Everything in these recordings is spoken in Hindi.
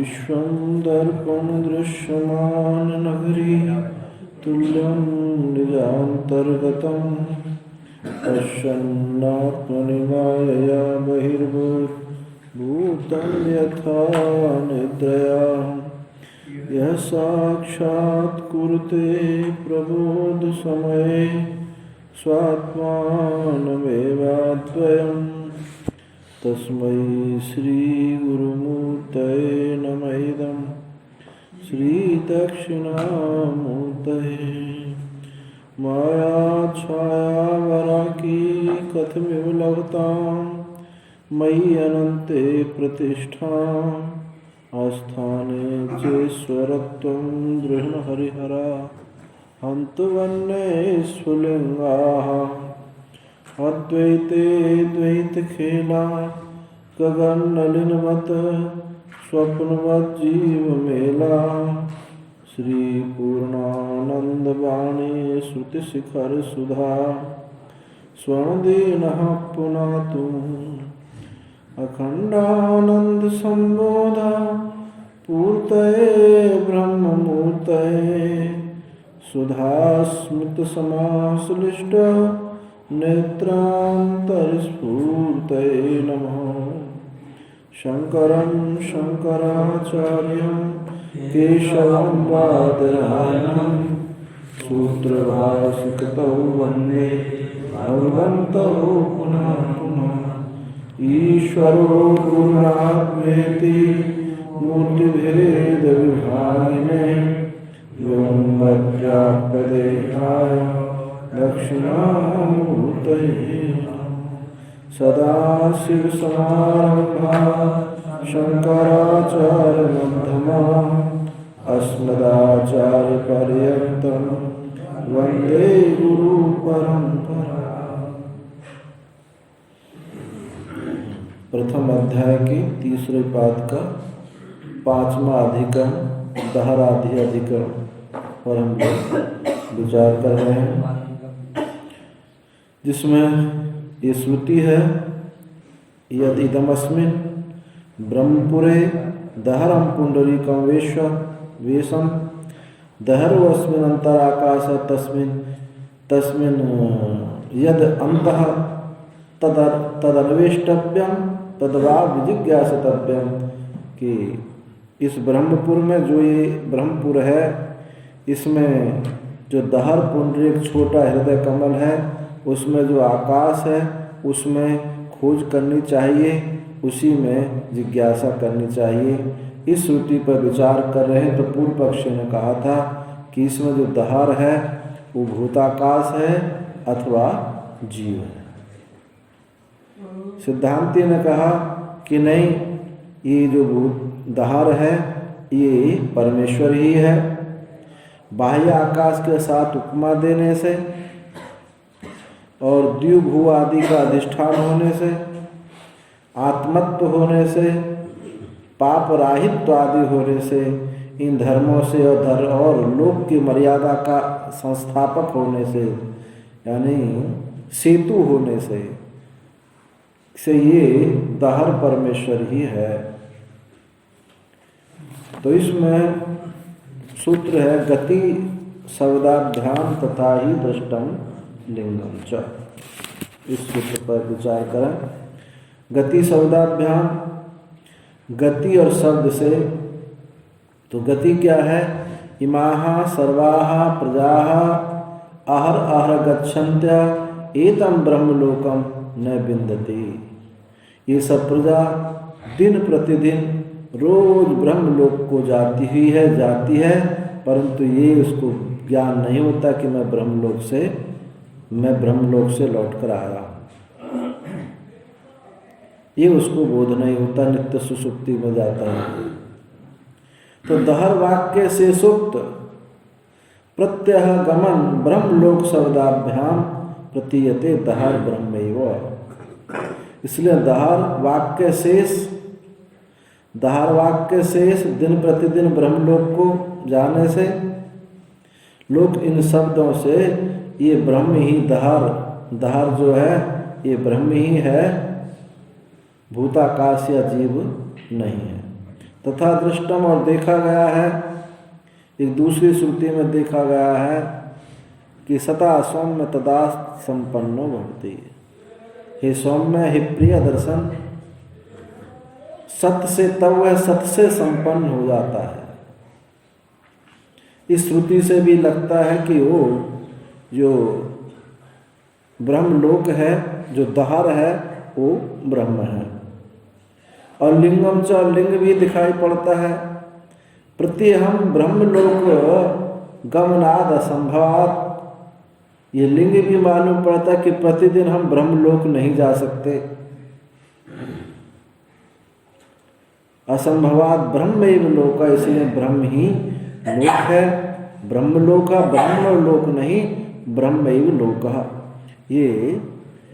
विश्वं दर्पण दृश्यमाननगरी तुल्यं निजान्तर्गतं पश्यन्नात्मनि मायया बहिर्भूतं यथा निद्रया यः साक्षात् कुरुते प्रबोधसमये स्वात्मानमेवाद्वयम् तस्मै श्रीगुरुमूर्तये नमः इदं श्रीदक्षिणामूर्तये मायाच्छायावराकी कथमिव लभतां मयि अनन्ते प्रतिष्ठाम् आस्थाने चेश्वरत्वं गृह्णहरिहरा हन्तुवन्ये स्फुलिङ्गाः अद्वैते द्वैतखेला गगननलिनवत् स्वप्नवज्जीवमेला श्रीपूर्णानन्दवाणी श्रुतिशिखरसुधा स्वर्णदीनः पुनातु अखण्डानन्दसम्बोधा पूर्तये ब्रह्ममूर्तये सुधास्मितसमाश्लिष्ट नेत्रान्तरस्फूर्तये नमः। शङ्करं शङ्कराचार्यं केशवं बादरायणं सूत्रभाष्यकृतौ वन्दे भगवन्तौ पुनः पुनः। ईश्वरो गुरुरात्मेति मूर्तिभेदविभागिने व्योमवद्व्याप्तदेहाय दक्षिणामूर्तये सदाशिवसमारम्भाः शङ्कराचार्यमध्यमाः अस्मदाचार्यपर्यन्तं वन्दे गुरुपरम्परा। प्रथम अध्याय की तीसरे पाद का 5वां अधिकरण दहरादि अधिकरण पर हम विचार कर रहे हैं, जिसमें ये श्रुति है यदि इदमस्मिन् ब्रह्मपुरे दहरं पुंडरीकं वेशं दहरोऽस्मिन् अंतराकाश तस्मिन् यद अंतः तदन्वेष्टव्यम तद्वा विजिज्ञासितव्यम, कि इस ब्रह्मपुर में जो ये ब्रह्मपुर है, इसमें जो दहर पुंडरीक छोटा हृदय कमल है, उसमें जो आकाश है उसमें खोज करनी चाहिए, उसी में जिज्ञासा करनी चाहिए। इस श्रुति पर विचार कर रहे हैं। तो पूर्व पक्षी ने कहा था कि इसमें जो दहर है वो भूताकाश है अथवा जीव है। सिद्धांती ने कहा कि नहीं, ये जो दहर है ये परमेश्वर ही है। बाह्य आकाश के साथ उपमा देने से और द्विभू आदि का अधिष्ठान होने से, आत्मत्व होने से, पाप राहित्व आदि होने से, इन धर्मों से और लोक की मर्यादा का संस्थापक होने से, यानी सेतु होने से ये दहर परमेश्वर ही है। तो इसमें सूत्र है गति शब्दाभ्याम तथा ही दृष्टम लिंगम च। इस सूत्र पर विचार करें। गति शब्दाभ्याम, गति और शब्द से, तो गति क्या है? इमाः सर्वाः प्रजाः आहर आहर गच्छन्त्य एतं ब्रह्मलोकम न विन्दति। ये सब प्रजा दिन प्रतिदिन रोज ब्रह्मलोक को जाती है, परंतु ये उसको ज्ञान नहीं होता कि मैं ब्रह्मलोक से लौट कर आया। ये उसको बोध नहीं होता, नित्य सुसुप्ति में जाता है। तो दहर वाक्य से सुप्त प्रत्यह गमन ब्रह्मलोक शब्दाभ्याम प्रतीयते दहर ब्रह्मैव। इसलिए दहर वाक्य शेष दिन प्रतिदिन ब्रह्मलोक को जाने से लोग इन शब्दों से ये ब्रह्म ही दहर जो है ये ब्रह्म ही है, भूताकाश या जीव नहीं है। तथा दृष्टम और देखा गया है। एक दूसरी श्रुति में देखा गया है कि सता सौम्य तदा संपन्नो भवति। हे सौम्य, हे प्रिय दर्शन, सत्य से तब वह सत्य से संपन्न हो जाता है। इस श्रुति से भी लगता है कि वो जो ब्रह्मलोक है, जो दहर है, वो ब्रह्म है। और लिंगम च, लिंग भी दिखाई पड़ता है। प्रत्यहम ब्रह्मलोक गमनाद असंभवात। ये लिंग भी मालूम पड़ता है कि प्रतिदिन हम ब्रह्मलोक नहीं जा सकते। असंभवात ब्रह्मैव लोक, इसलिए ब्रह्म ही लोक है। ब्रह्मलोक, ब्रह्मलोक नहीं, ब्रह्मैव लोक। ये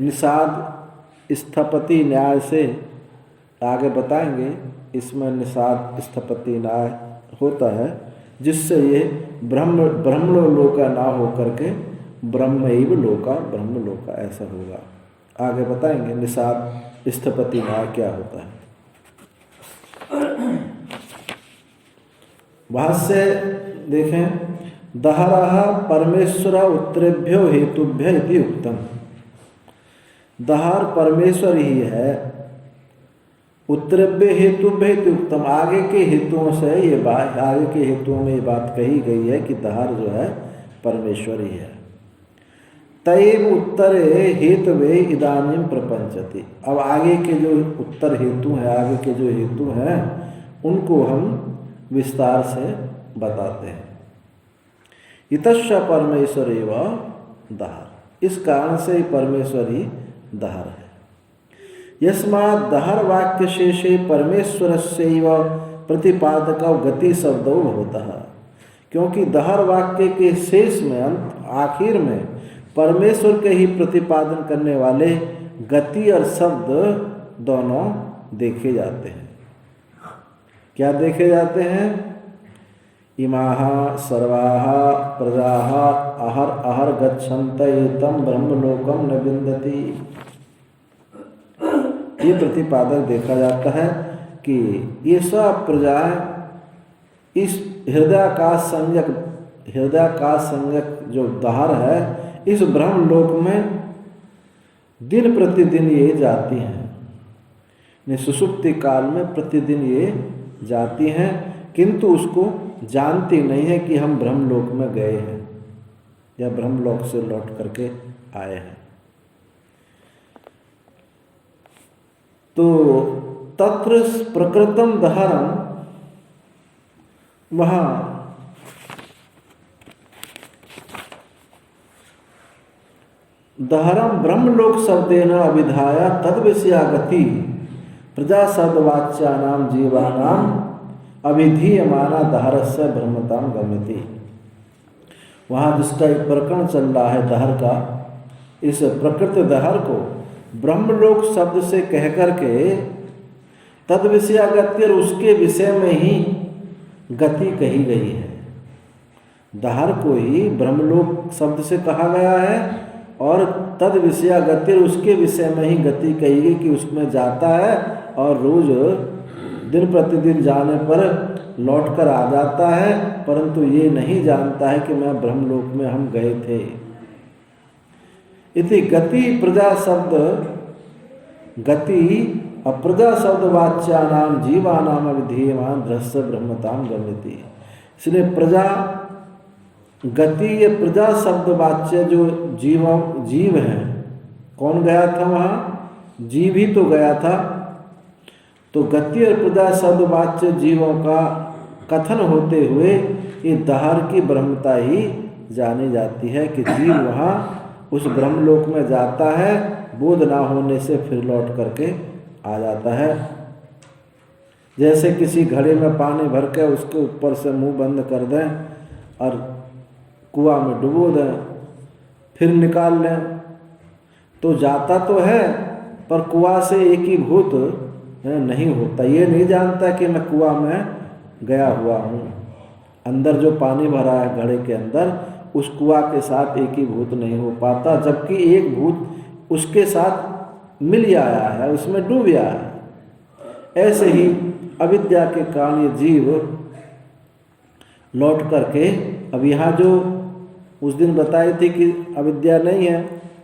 निषाद स्थपति न्याय से आगे बताएंगे। इसमें निषाद स्थपति न्याय होता है, जिससे ये ब्रह्मलोका ना हो करके ब्रह्मैव लोका, ब्रह्मलोका ऐसा होगा। आगे बताएंगे निषाद स्थपति न्याय क्या होता है। भाष्य देखें, दहरः परमेश्वर उत्तरेभ्यो हेतुभ्य इति उक्तम। दहर परमेश्वर ही है, उत्तरेभ्य हेतुभ्य इति उक्तम। आगे के हेतुओं से ये बात, आगे के हेतुओं में ये बात कही गई है कि दहर जो है परमेश्वर ही है। तैव उत्तरे हेतवे इदानीं प्रपंचति। अब आगे के जो उत्तर हेतु हैं, आगे के जो हेतु हैं, उनको हम विस्तार से बताते हैं। इतश्च परमेश्वर एव दहर। इस कारण से परमेश्वर ही दहर है। यस्मात् दहर वाक्य शेषे परमेश्वरस्यैव प्रतिपादक गति शब्दो भवतः। क्योंकि दहर वाक्य के शेष में, अंत आखिर में परमेश्वर के ही प्रतिपादन करने वाले गति और शब्द दोनों देखे जाते हैं। क्या देखे जाते हैं? इमाः सर्वाः प्रजाः अहर अहर गच्छन्त एतं ब्रह्मलोकम न विन्दति। ये प्रतिपादक देखा जाता है कि ये सब प्रजाएं इस हृदयाकाश संज्ञक जो दहर है, इस ब्रह्मलोक में दिन प्रतिदिन ये जाती हैं। सुषुप्ति काल में प्रतिदिन ये जाती हैं, किंतु उसको जानती नहीं है कि हम ब्रह्मलोक में गए हैं या ब्रह्मलोक से लौट करके आए हैं। तो तत्र प्रकृतम दहरम, वहाँ दहरम ब्रह्मलोक शब्देन अभिधाया तद विषया गति प्रजा शब्दवाच्यानाम जीवानाम अभिधीयमाना दहरस्य ब्रह्मताम गम्यति। वहाँ जिसका एक प्रकरण चल रहा है दहर का, इस प्रकृत दहर को ब्रह्मलोक शब्द से कह करके तद विषया गति, और उसके विषय में ही गति कही गई है। दहर को ही ब्रह्मलोक शब्द से कहा गया है और तद विषया गति, उसके विषय में ही गति कही गई कि उसमें जाता है और रोज दिन प्रतिदिन जाने पर लौट कर आ जाता है, परंतु ये नहीं जानता है कि मैं ब्रह्मलोक में हम गए थे। इति गति प्रजा शब्द, गति अप्रजा शब्द वाच्यानाम जीवानाम अभिधीयमान दृश्य ब्रह्मताम गम्यति। इसलिए प्रजा गति, ये प्रजा शब्द वाच्य जो जीव हैं, कौन गया था वहाँ? जीव ही तो गया था। तो गति और प्रजा शब्द वाच्य जीवों का कथन होते हुए ये दहर की ब्रह्मता ही जानी जाती है कि जीव वहाँ उस ब्रह्मलोक में जाता है, बोध ना होने से फिर लौट करके आ जाता है। जैसे किसी घड़े में पानी भर के उसके ऊपर से मुंह बंद कर दें और कुआं में डुबो दें, फिर निकाल लें, तो जाता तो है पर कुआं से एक ही भूत नहीं होता। ये नहीं जानता कि मैं कुआं में गया हुआ हूँ। अंदर जो पानी भरा है घड़े के अंदर, उस कुआं के साथ एक ही भूत नहीं हो पाता, जबकि एक भूत उसके साथ मिल आया है, उसमें डूब आया है। ऐसे ही अविद्या के कारण ये जीव लौट करके, अब यहाँ जो उस दिन बताई थी कि अविद्या नहीं है,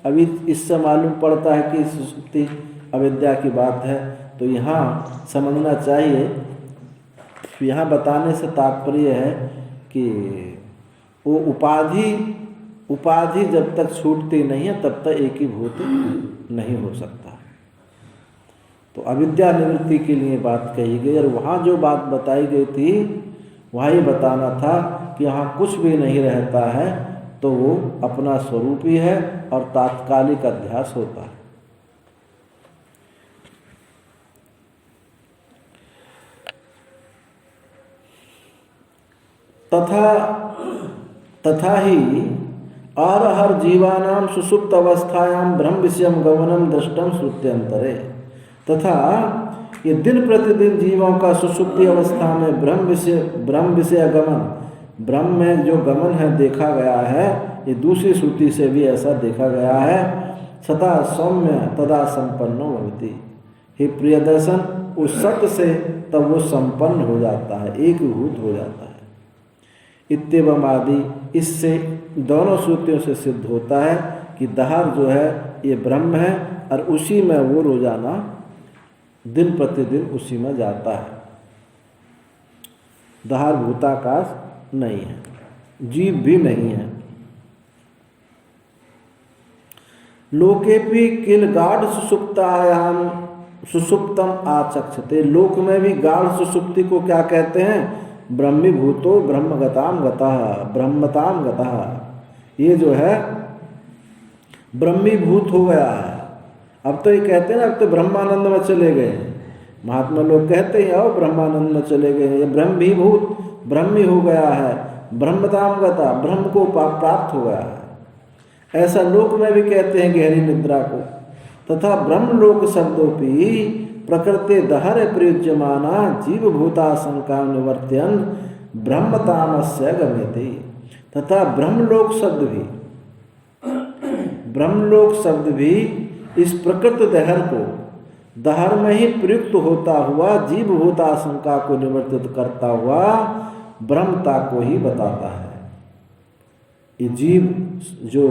अभी इससे मालूम पड़ता है कि सुषुप्ति अविद्या की बात है। तो यहाँ समझना चाहिए, यहाँ बताने से तात्पर्य है कि वो उपाधि जब तक छूटती नहीं है तब तक एक ही भूत नहीं हो सकता। तो अविद्या निवृत्ति के लिए बात कही गई, और वहाँ जो बात बताई गई थी वहाँ ये बताना था कि यहाँ कुछ भी नहीं रहता है, तो वो अपना स्वरूप ही है और तात्कालिक अध्यास होता है। तथा ही और हर जीवानां सुषुप्त अवस्थायां ब्रह्म विषयम गमनम दृष्टम श्रुत्यंतरे। तथा ये दिन प्रतिदिन जीवों का सुषुप्ति अवस्था में ब्रह्म विषय गमन, ब्रह्म में जो गमन है देखा गया है, ये दूसरी श्रुति से भी ऐसा देखा गया है। सदा सौम्य तदा संपन्नो भवति। हे प्रियदर्शन, उस सत्य से तब वो संपन्न हो जाता है, एकभूत हो जाता है। इत्येवम आदि, इससे दोनों श्रुतियों से सिद्ध होता है कि दहार जो है ये ब्रह्म है और उसी में वो रोजाना दिन प्रतिदिन उसी में जाता है। दहार भूताकाश नहीं है, जीव भी नहीं है। लोकेपि किल गाढ़ सुषुप्तायाम सुषुप्तम आचक्षते। लोक में भी गाढ़ सुषुप्ति को क्या कहते हैं? ब्रह्मीभूतो ब्रह्मगताम गतः, ब्रह्मताम गतः। ये जो है ब्रह्मीभूत हो गया है। अब तो ये कहते हैं ना, अब तो ब्रह्मानंद में चले गए। महात्मा लोग कहते हैं आओ ब्रह्मानंद में चले गए, ये ब्रह्मीभूत ब्रह्मी हो गया है, ब्रह्मताम गता, ब्रह्म को प्राप्त हो गया है। ऐसा लोक में भी कहते हैं गहरी निद्रा को। तथा ब्रह्मलोक शब्दोपि प्रकृति दहर प्रयुज्यमाना जीव भूताशंका निवर्त्यन ब्रह्मतामस्य गम्यते। तथा ब्रह्मलोक शब्द भी इस प्रकृति दहर को, दहर में ही प्रयुक्त होता हुआ जीव भूताशंका को निवर्तित करता हुआ ब्रह्मता को ही बताता है। ये जीव जो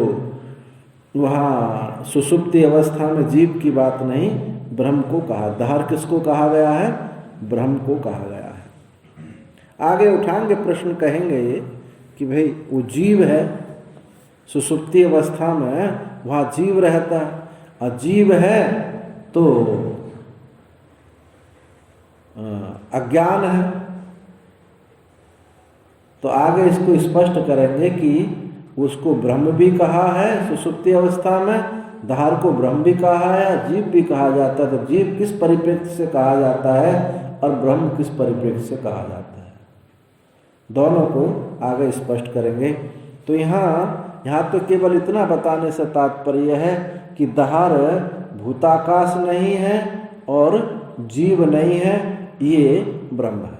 वहाँ सुषुप्ति अवस्था में जीव की बात नहीं, ब्रह्म को कहा। दहर किसको कहा गया है? ब्रह्म को कहा गया है। आगे उठाएंगे प्रश्न, कहेंगे कि भाई वो जीव है, सुषुप्ति अवस्था में वहाँ जीव रहता है, और जीव है तो अज्ञान है। तो आगे इसको स्पष्ट करेंगे कि उसको ब्रह्म भी कहा है सुषुप्ति अवस्था में, दहार को ब्रह्म भी कहा है, जीव भी कहा जाता है। तो जीव किस परिप्रेक्ष्य से कहा जाता है और ब्रह्म किस परिप्रेक्ष्य से कहा जाता है, दोनों को आगे स्पष्ट करेंगे। तो यहाँ तो केवल इतना बताने से तात्पर्य है कि दहार भूताकाश नहीं है और जीव नहीं है, ये ब्रह्म है।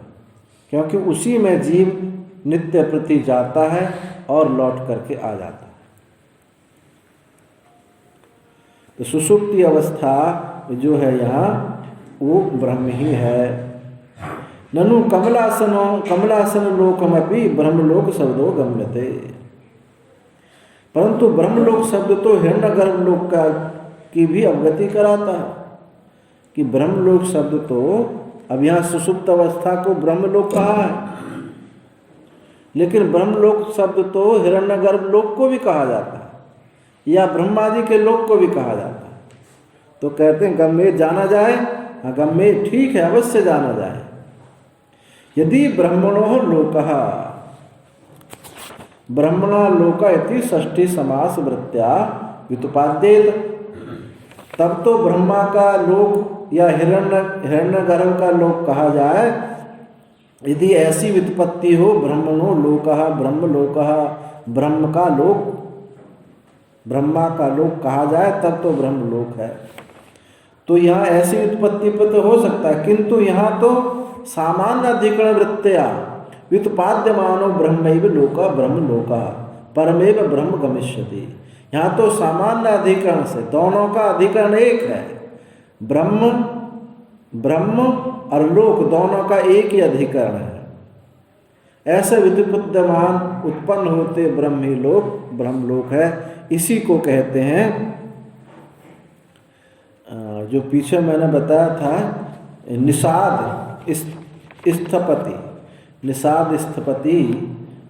क्योंकि उसी में जीव नित्य प्रति जाता है और लौट करके आ जाता है। तो सुषुप्ति अवस्था जो है यहाँ वो ब्रह्म ही है। ननु कमलासन लोकमपि ब्रह्मलोक शब्दो गम्यते। परंतु ब्रह्मलोक शब्द तो हिरण्यगर्भ लोक का की भी अवगति कराता है कि ब्रह्मलोक शब्द तो, अब यहाँ सुषुप्त अवस्था को ब्रह्मलोक कहा है, लेकिन ब्रह्मलोक शब्द तो हिरण्यगर्भ लोक को भी कहा जाता है या ब्रह्मादि के लोक को भी कहा जाता है। तो कहते हैं गम्य जाना जाए, हाँ गम्य ठीक है, अवश्य जाना जाए। यदि ब्रह्मणो लोकः ब्रह्मणा लोक इति षष्ठी समास वृत्त्या व्युत्पाद्येत। तब तो ब्रह्मा का लोक या हिरण्यगर्भ का लोक कहा जाए यदि ऐसी व्युत्पत्ति हो। ब्रह्मणो लोकः ब्रह्मलोकः, ब्रह्म का लोक, ब्रह्मा का लोक कहा जाए तब तो ब्रह्मलोक है। तो यहाँ ऐसी उत्पत्ति पर तो हो सकता है, किंतु यहाँ तो सामान्य अधिकरण वृत्त्या व्युत्पाद्यमानो ब्रह्मैव लोका ब्रह्मलोकः परमेव ब्रह्म गमिष्यति। यहाँ तो सामान्य अधिकरण से दोनों का अधिकरण एक है, ब्रह्म और लोक दोनों का एक ही अधिकरण है। ऐसे विद्युद्यमान उत्पन्न होते ब्रह्म ही लोक ब्रह्मलोक है। इसी को कहते हैं, जो पीछे मैंने बताया था, निषाद स्थपति, निषाद स्थपति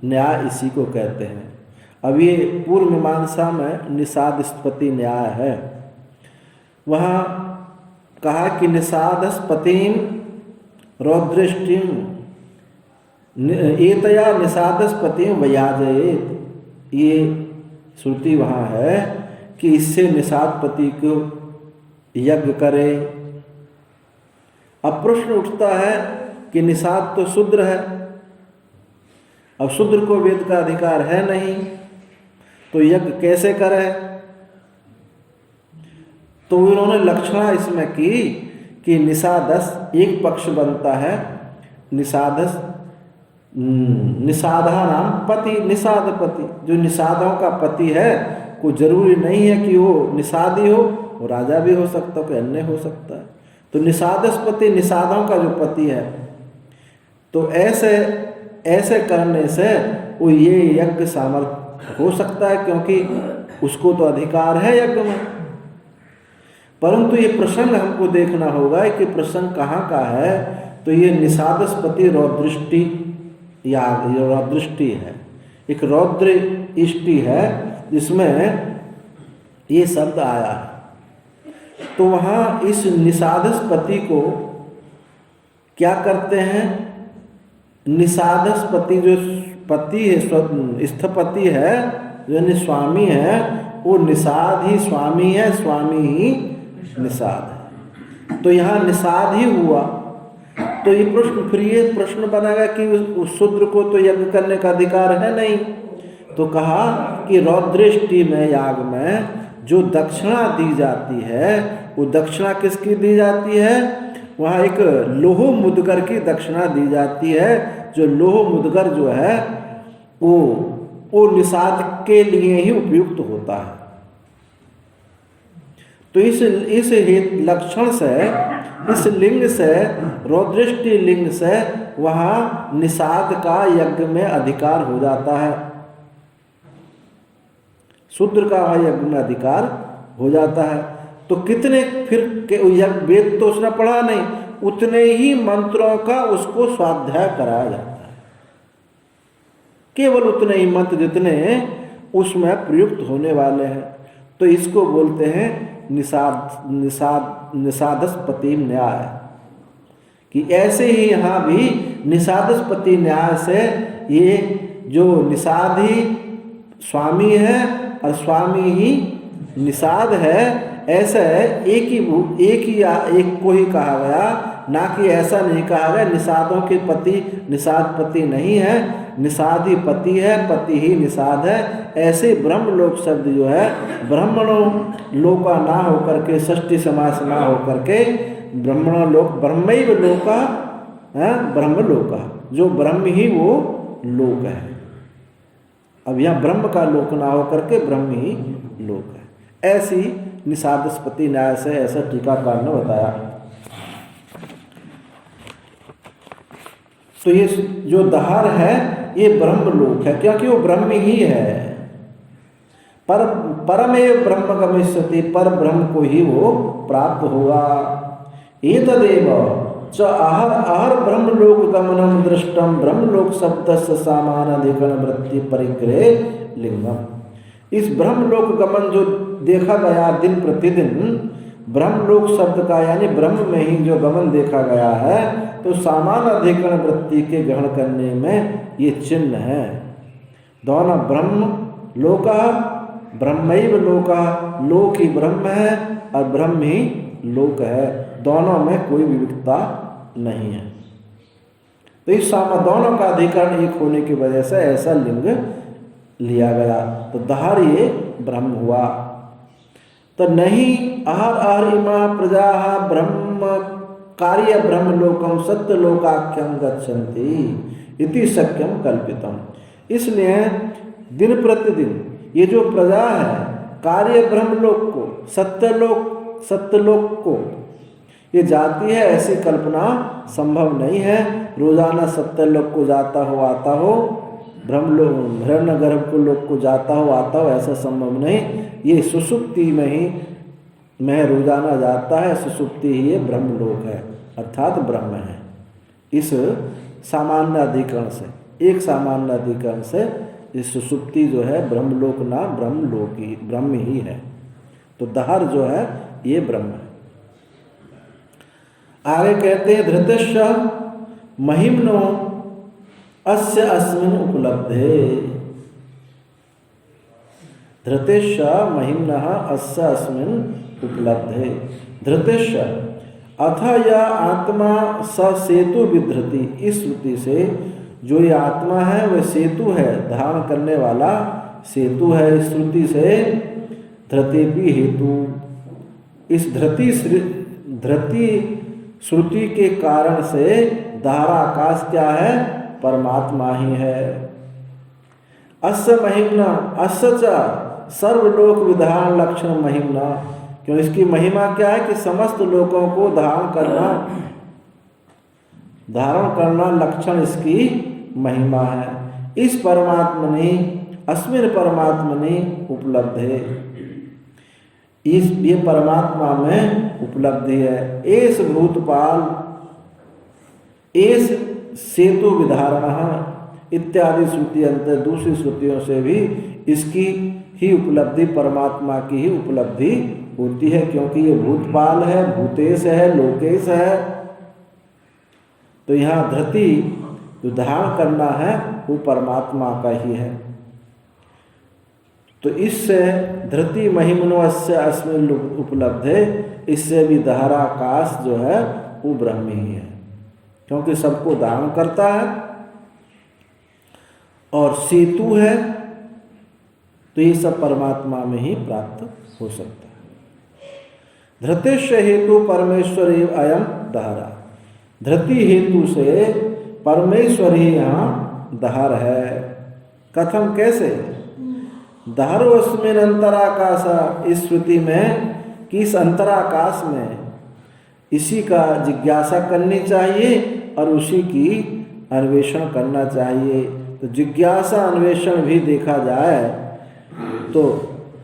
न्याय इसी को कहते हैं। अब ये पूर्व मीमांसा में निषाद स्थपति न्याय है। वहाँ कहा कि निषादस्पतिम रौद्रष्टिम एतया निषादस्पतिम वयाजयेत। ये श्रुति वहाँ है कि इससे निषादपति को यज्ञ करे। अब प्रश्न उठता है कि निषाद तो शूद्र है, अब शूद्र को वेद का अधिकार है नहीं, तो यज्ञ कैसे करे? तो उन्होंने लक्षणा इसमें की कि निषादस एक पक्ष बनता है, निषादस निषादा नाम पति, निषादपति, जो निषादों का पति है, कोई जरूरी नहीं है कि वो निषादी हो, वो राजा भी हो सकता है, कोई अन्य हो सकता है। तो निषादस्पति निषादों का जो पति है, तो ऐसे करने से वो ये यज्ञ सामर्थ हो सकता है, क्योंकि उसको तो अधिकार है यज्ञ में। परंतु ये प्रसंग हमको देखना होगा कि प्रसंग कहाँ का है। तो ये निषादस्पति रौद्रष्टि या रौद्रष्टि है, एक रौद्र इष्टि है जिसमें ये शब्द आया है। तो वहाँ इस निषादस्पति को क्या करते हैं? निषादस्पति जो पति है, स्थपति है, यानी स्वामी है, वो निषाद ही स्वामी है, स्वामी ही निषाद है। तो यहाँ निषाद ही हुआ। तो ये प्रश्न बनेगा कि उस शूद्र को तो यज्ञ करने का अधिकार है नहीं। तो कहा कि रौद्रेष्टि में, याग में जो दक्षिणा दी जाती है, वो दक्षिणा किसकी दी जाती है? वहाँ एक लोह मुद्गर की दक्षिणा दी जाती है। जो लोह मुद्गर जो है वो निषाद के लिए ही उपयुक्त होता है। तो इस लक्षण से, इस लिंग से, रौद्रष्टि लिंग से वहाँ निषाद का यज्ञ में अधिकार हो जाता है, शूद्र का वहाँ यज्ञ में अधिकार हो जाता है। तो कितने फिर यज्ञ, वेद तो उसने पढ़ा नहीं, उतने ही मंत्रों का उसको स्वाध्याय कराया जाता है, केवल उतने ही मंत्र जितने उसमें प्रयुक्त होने वाले हैं। तो इसको बोलते हैं निषादस्पति न्याय। कि ऐसे ही यहाँ भी निषादस्पति न्याय से ये जो निषाद ही स्वामी है और स्वामी ही निषाद है, ऐसा एक को ही कहा गया, ना कि ऐसा नहीं कहा गया निषादों के पति निषादपति नहीं है, निषाद ही पति है, पति ही निषाद है। ऐसे ब्रह्मलोक शब्द जो है ब्रह्मणों लोका ना होकर के, षष्ठी समास ना होकर के ब्रह्मणोलोक, ब्रह्मैव लोका है, ब्रह्मलोका, जो ब्रह्म ही वो लोक है। अब यहाँ ब्रह्म का लोक ना होकर के ब्रह्म ही लोक है। ऐसी निषादस्पति न्याय से ऐसा टीकाकार ने बताया। तो ये जो दहार है ये ब्रह्म लोक है, क्योंकि वो ब्रह्म ही है। परमेव ब्रह्म गमिष्यति, पर ब्रह्म को ही वो प्राप्त होगा। एतदेव च आहर ब्रह्मलोक गमनम दृष्टम ब्रह्मलोक शब्दस्य सामानाधिकरण वृत्ति परिग्रह लिंगम। इस ब्रह्मलोक गमन जो देखा गया दिन प्रतिदिन, ब्रह्मलोक शब्द का यानी ब्रह्म में ही जो गमन देखा गया है, तो सामान्य अधिकरण वृत्ति के ग्रहण करने में ये चिन्ह है। दोनों ब्रह्म लोका, ब्रह्मैव लोका, लोक ही ब्रह्म है और ब्रह्म ही लोक है, दोनों में कोई विविधता नहीं है। तो इस दोनों का अधिकरण एक होने की वजह से ऐसा लिंग लिया गया। तो दहार ये ब्रह्म हुआ। तो नहीं आहर इमा प्रजा ब्रह्म कार्य ब्रह्मलोकम सत्यलोकाख्यम गच्छन्ति इति शक्यम कल्पितम। इसलिए दिन प्रतिदिन ये जो प्रजा है कार्य ब्रह्मलोक को, सत्यलोक को ये जाती है ऐसी कल्पना संभव नहीं है। रोजाना सत्यलोक को जाता हो आता हो, ब्रह्मलोक हिरण्यगर्भ को लोक को जाता हो आता हो, ऐसा संभव नहीं। ये सुषुप्ति में ही मैं रोजाना जाता है, सुषुप्ति ही ये ब्रह्मलोक है अर्थात ब्रह्म है। इस सामान्य अधिकरण से, एक सामान्य अधिकरण से इस सुषुप्ति जो है ब्रह्मलोक ना ब्रह्मलोक ही ब्रह्म ही है। तो दहर जो है ये ब्रह्म है। आगे कहते हैं धृतश्च महिम्नो अस्य अस्मिन् उपलब्धे। धृतश्च महिम्नः अस्य अस्मिन् उपलब्धे। धृतश्च अथ यह आत्मा स सेतु विधृति। इस श्रुति से जो ये आत्मा है वह सेतु है, धारण करने वाला सेतु है। इस श्रुति से धृति भी हेतु, इस धृति श्रुति के कारण से धारा आकाश क्या है? परमात्मा ही है। अस्य महिम्ना अस्य च सर्वलोक विधान लक्षण महिम्ना। क्यों? इसकी महिमा क्या है कि समस्त लोगों को धारण करना लक्षण इसकी महिमा है। इस परमात्मनि अस्मिन् परमात्मनि उपलब्ध है, ये परमात्मा में उपलब्धि है। एस भूतपाल एस सेतु विधारण इत्यादि श्रुति अंतर दूसरी श्रुतियों से भी इसकी ही उपलब्धि, परमात्मा की ही उपलब्धि होती है, क्योंकि ये भूतपाल है, भूतेश है, लोकेश है। तो यहाँ धृति जो धारण करना है वो परमात्मा का ही है। तो इससे धृति महिमनोस्य अस्मिन् उपलब्ध है, इससे भी दहराकाश जो है वो ब्रह्म ही है, क्योंकि सबको धारण करता है और सेतु है। तो ये सब परमात्मा में ही प्राप्त हो सकता है। धृतिश्च हेतु परमेश्वर एव अयम दहरा। धृति हेतु से परमेश्वर ही यहाँ दहर है। कथम कैसे? दहरोस्मिन् अंतराकाश। इस श्रुति में कि इस अंतराकाश में इसी का जिज्ञासा करनी चाहिए और उसी की अन्वेषण करना चाहिए। तो जिज्ञासा अन्वेषण भी देखा जाए तो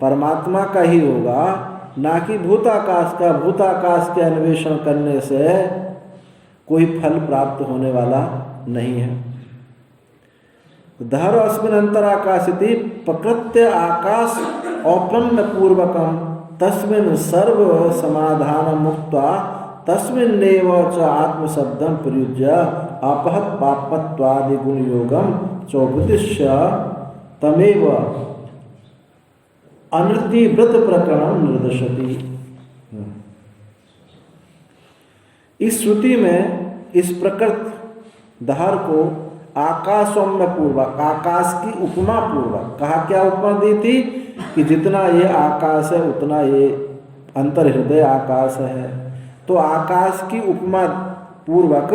परमात्मा का ही होगा, ना कि भूताकाश का। भूताकाश के अन्वेषण करने से कोई फल प्राप्त होने वाला नहीं है। दहरो अस्मिन् अंतराकाशिति प्रकृत्य आकाश औपन्न पूर्वकम तस्मिन् सर्व समाधान मुक्त्वा तस्मिन्नेव च आत्मशब्दं प्रयुज्य अपहत पापत्वादि गुण योगम चौबुद्धिश्य तमेव अनृति व्रत प्रकरण निर्दशति। इस श्रुति में इस प्रकृत दहर को आकाशोम्य पूर्वक, आकाश की उपमा पूर्वक कहा। क्या उपमा दी थी? कि जितना ये आकाश है उतना ये अंतर्हृदय आकाश है। तो आकाश की उपमा पूर्वक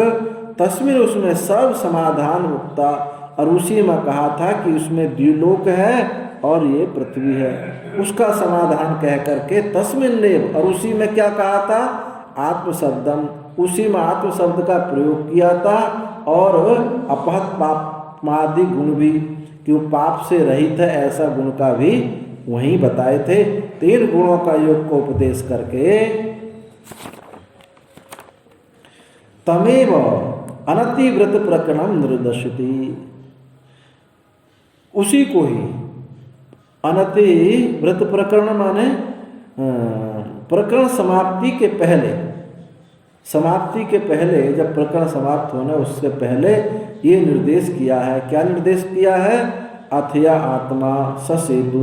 तस्वीर उसमें सब समाधान मुक्ता, और उसी में कहा था कि उसमें द्युलोक है और ये पृथ्वी है, उसका समाधान कह करके तस्मिन् नेव, और उसी में क्या कहा था? आत्मशब्दम। उसी में आत्म शब्द का प्रयोग किया था और अपहत पापमादि गुण भी, कि वो पाप से रहित है ऐसा गुण का भी वहीं बताए थे। 3 गुणों का योग को उपदेश करके तमेव अनतिव्रत प्रकरणम निर्दशति। उसी को ही अनतिव्रत प्रकरण माने प्रकरण समाप्ति के पहले जब प्रकरण समाप्त होना उससे पहले ये निर्देश किया है। क्या निर्देश किया है? अथया आत्मा ससेतु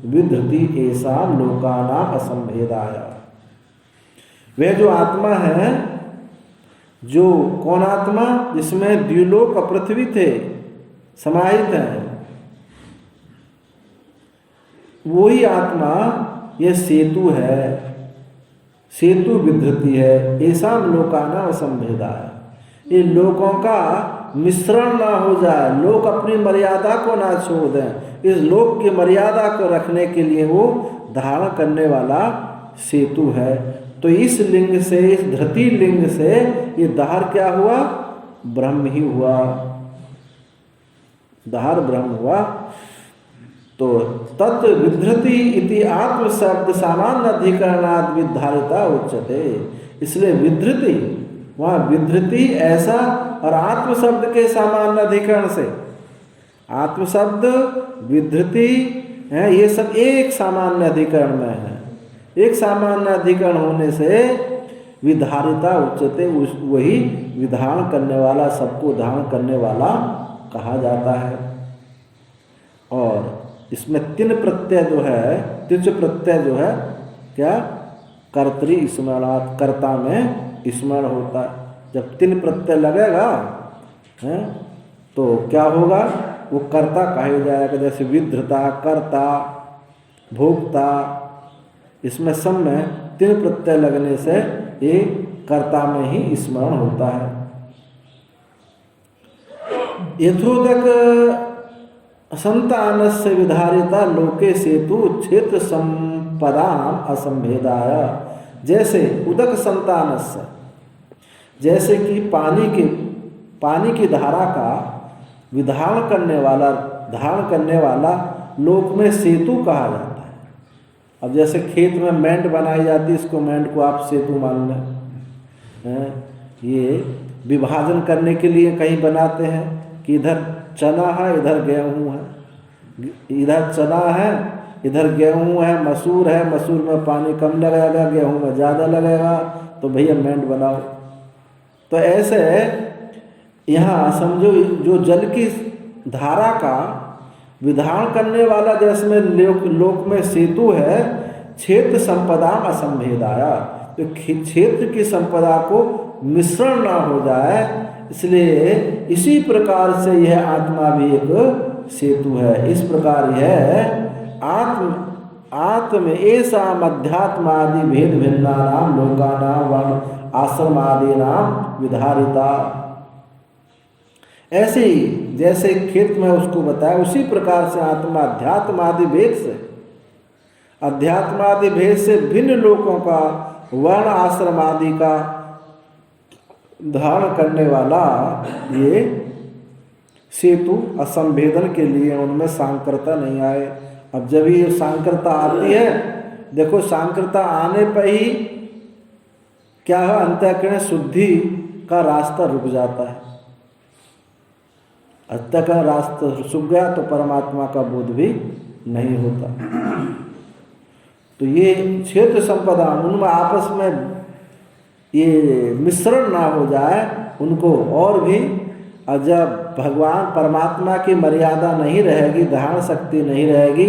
विधृति ऐसा लोकानाम असंभेदाय। वह जो आत्मा है, जो कौन आत्मा? जिसमें द्युलोक पृथ्वी थे समाहित हैं, वही आत्मा यह सेतु है, सेतु विधृति है। ऐसा लोकानाम असंभेदाय। ये लोगों का मिश्रण ना हो जाए, लोग अपनी मर्यादा को ना छोड़ दें। इस लोक की मर्यादा को रखने के लिए वो धारण करने वाला सेतु है। तो इस लिंग से, इस धृति लिंग से ये दहर क्या हुआ? ब्रह्म ही हुआ, दहर ब्रह्म हुआ। तो तत् विधृति इति आत्म शब्द सामान्य अधिकरणाद विधारिता उच्यते। इसलिए विधृति, वहाँ विधृति ऐसा, और आत्म शब्द के सामान्य अधिकरण से, आत्म शब्द विधृति है, ये सब एक सामान्य अधिकरण में है। एक सामान्य अधिकरण होने से विधारिता उच्यते, वही विधान करने वाला, सबको धारण करने वाला कहा जाता है। और इसमें तीन प्रत्यय जो है, तिज प्रत्यय जो है क्या? कर्तरी स्मरणात्, कर्ता में स्मरण होता है। जब तीन प्रत्यय लगेगा है तो क्या होगा? वो कर्ता कहा जाएगा। जैसे विधृता, कर्ता, भोक्ता, इसमें सब में तीन प्रत्यय लगने से ये कर्ता में ही स्मरण होता है। यथोदक संतानस्य विधारिता लोके सेतु क्षेत्र संपदाम असंभेदाय। जैसे उदक संतानस्य, जैसे कि पानी की धारा का विधान करने वाला, धारण करने वाला लोक में सेतु कहा जाता है। अब जैसे खेत में मेंढ बनाई जाती है, इसको मेंढ को आप सेतु मान लें। ये विभाजन करने के लिए कहीं बनाते हैं कि इधर चना है, इधर गेहूँ है, इधर चना है, इधर गेहूँ है, मसूर है, मसूर में पानी कम लगेगा, गेहूँ में ज़्यादा लगेगा, तो भैया मेंढ बनाओ। तो ऐसे यहाँ समझो, जो जल की धारा का विधान करने वाला, जैसे लोक में सेतु है, क्षेत्र संपदा असंभेदाया, तो क्षेत्र की संपदा को मिश्रण ना हो जाए, इसलिए इसी प्रकार से यह आत्मा भी एक सेतु है। इस प्रकार यह आत्म ऐसा अध्यात्मादि भेद भिन्नानाम लोकानाम वर्ण आश्रमादि नाम विधारिता। ऐसे ही जैसे खेत में उसको बताया, उसी प्रकार से आत्मा अध्यात्मादि भेद से भिन्न लोकों का, वर्ण आश्रम आदि का धारण करने वाला ये सेतु असंभेदन के लिए उनमें सांकरता नहीं आए। अब जब ये सांकरता आती है, देखो सांकरता आने पर ही क्या है? अंतःकरण शुद्धि का रास्ता रुक जाता है। अंतःकरण रास्ता सूख गया तो परमात्मा का बोध भी नहीं होता। तो ये क्षेत्र संपदा, उनमें आपस में ये मिश्रण ना हो जाए उनको, और भी जब भगवान परमात्मा की मर्यादा नहीं रहेगी, धारण शक्ति नहीं रहेगी,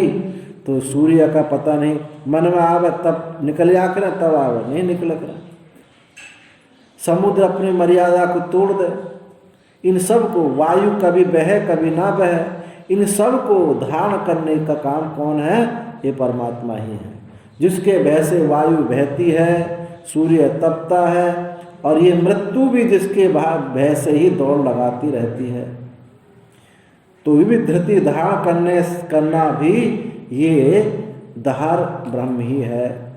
तो सूर्य का पता नहीं, मन में आवे तब निकल जा कर, तब आवे नहीं निकल कर। समुद्र अपनी मर्यादा को तोड़ दे। इन सब को, वायु कभी बहे कभी ना बहे, इन सब को धारण करने का काम कौन है? ये परमात्मा ही है, जिसके भय से वायु बहती है, सूर्य तपता है, और ये मृत्यु भी जिसके भय से ही दौड़ लगाती रहती है। तो विधृति धारण करना भी ये दहर ब्रह्म ही है।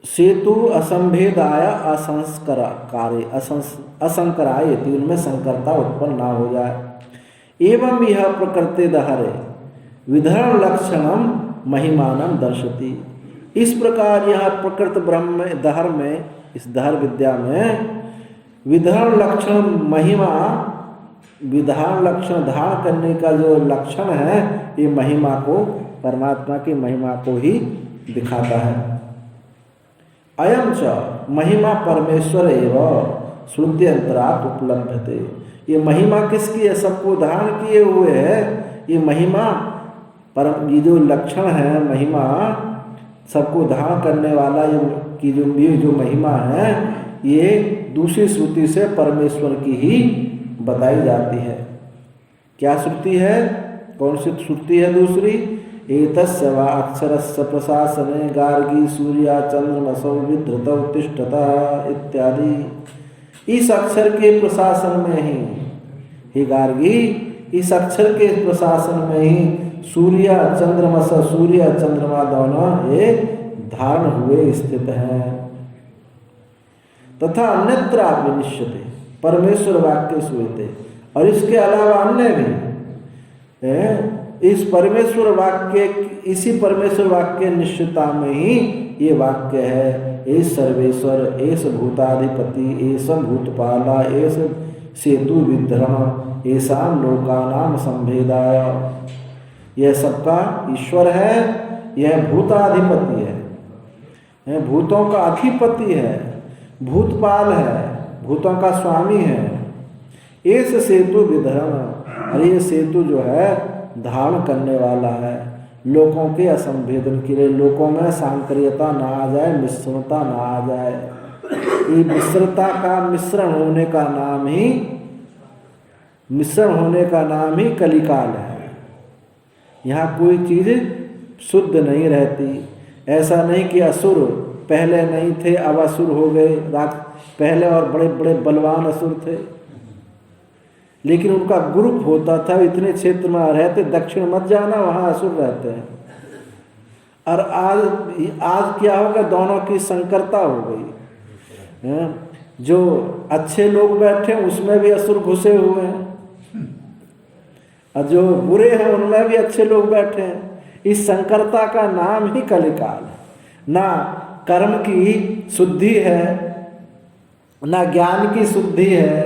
सेतु असंभेदाय असंकराय, उनमें संकरता उत्पन्न ना हो जाए। एवं यह प्रकृति दहरे विधरण लक्षणम महिमानम दर्शति। इस प्रकार यह प्रकृत ब्रह्म दहर में, इस दहर विद्या में विधरण लक्षण महिमा, विधान लक्षण धारण करने का जो लक्षण है, ये महिमा को, परमात्मा की महिमा को ही दिखाता है। अयम च महिमा परमेश्वर एवं श्रुत्यंतरात् उपलभ्यते। ये महिमा किसकी है? सबको धारण किए हुए है। ये महिमा परम, ये जो लक्षण है, महिमा सबको धारण करने वाला ये जो महिमा है, ये दूसरी श्रुति से परमेश्वर की ही बताई जाती है। क्या श्रुति है? कौन सी श्रुति है दूसरी? एतस्य वा अक्षरस्य प्रशासने गार्गी सूर्या चंद्रमसौ विधृतौ तिष्ठता इत्यादि। इस अक्षर के प्रशासन में ही, हे गार्गी, इस अक्षर के प्रशासन में ही सूर्य चंद्रमा दोनों ये धारण हुए स्थित हैं। तथा अन्यत्र विनिश्यते परमेश्वर वाक्य सुयते, और इसके अलावा अन्य भी इस परमेश्वर वाक्य, इसी परमेश्वर वाक्य निश्चितता में ही ये वाक्य है। एस सर्वेश्वर, एस भूताधिपति, एस भूतपाला, एस सेतु विद्रम, एसाम लोकानाम संभेदाय। यह सबका ईश्वर है, यह भूताधिपति है, भूतों का अधिपति है, भूतपाल है, भूतों का स्वामी है। एस सेतु विधर्म, और ये सेतु जो है धारण करने वाला है लोगों के असंवेदन के लिए, लोगों में सांकर्यता ना आ जाए, मिश्रता ना आ जाए। ये मिश्रता का मिश्रण होने का नाम ही कलिकाल है। यहाँ कोई चीज़ शुद्ध नहीं रहती। ऐसा नहीं कि असुर पहले नहीं थे अब असुर हो गए, पहले और बड़े बड़े बलवान असुर थे, लेकिन उनका ग्रुप होता था, इतने क्षेत्र में रहते, दक्षिण मत जाना वहाँ असुर रहते हैं। और आज क्या होगा, दोनों की संकरता हो गई। जो अच्छे लोग बैठे उसमें भी असुर घुसे हुए हैं, और जो बुरे हैं उनमें भी अच्छे लोग बैठे हैं। इस संकरता का नाम ही कलिकाल है। ना कर्म की शुद्धि है, ना ज्ञान की शुद्धि है।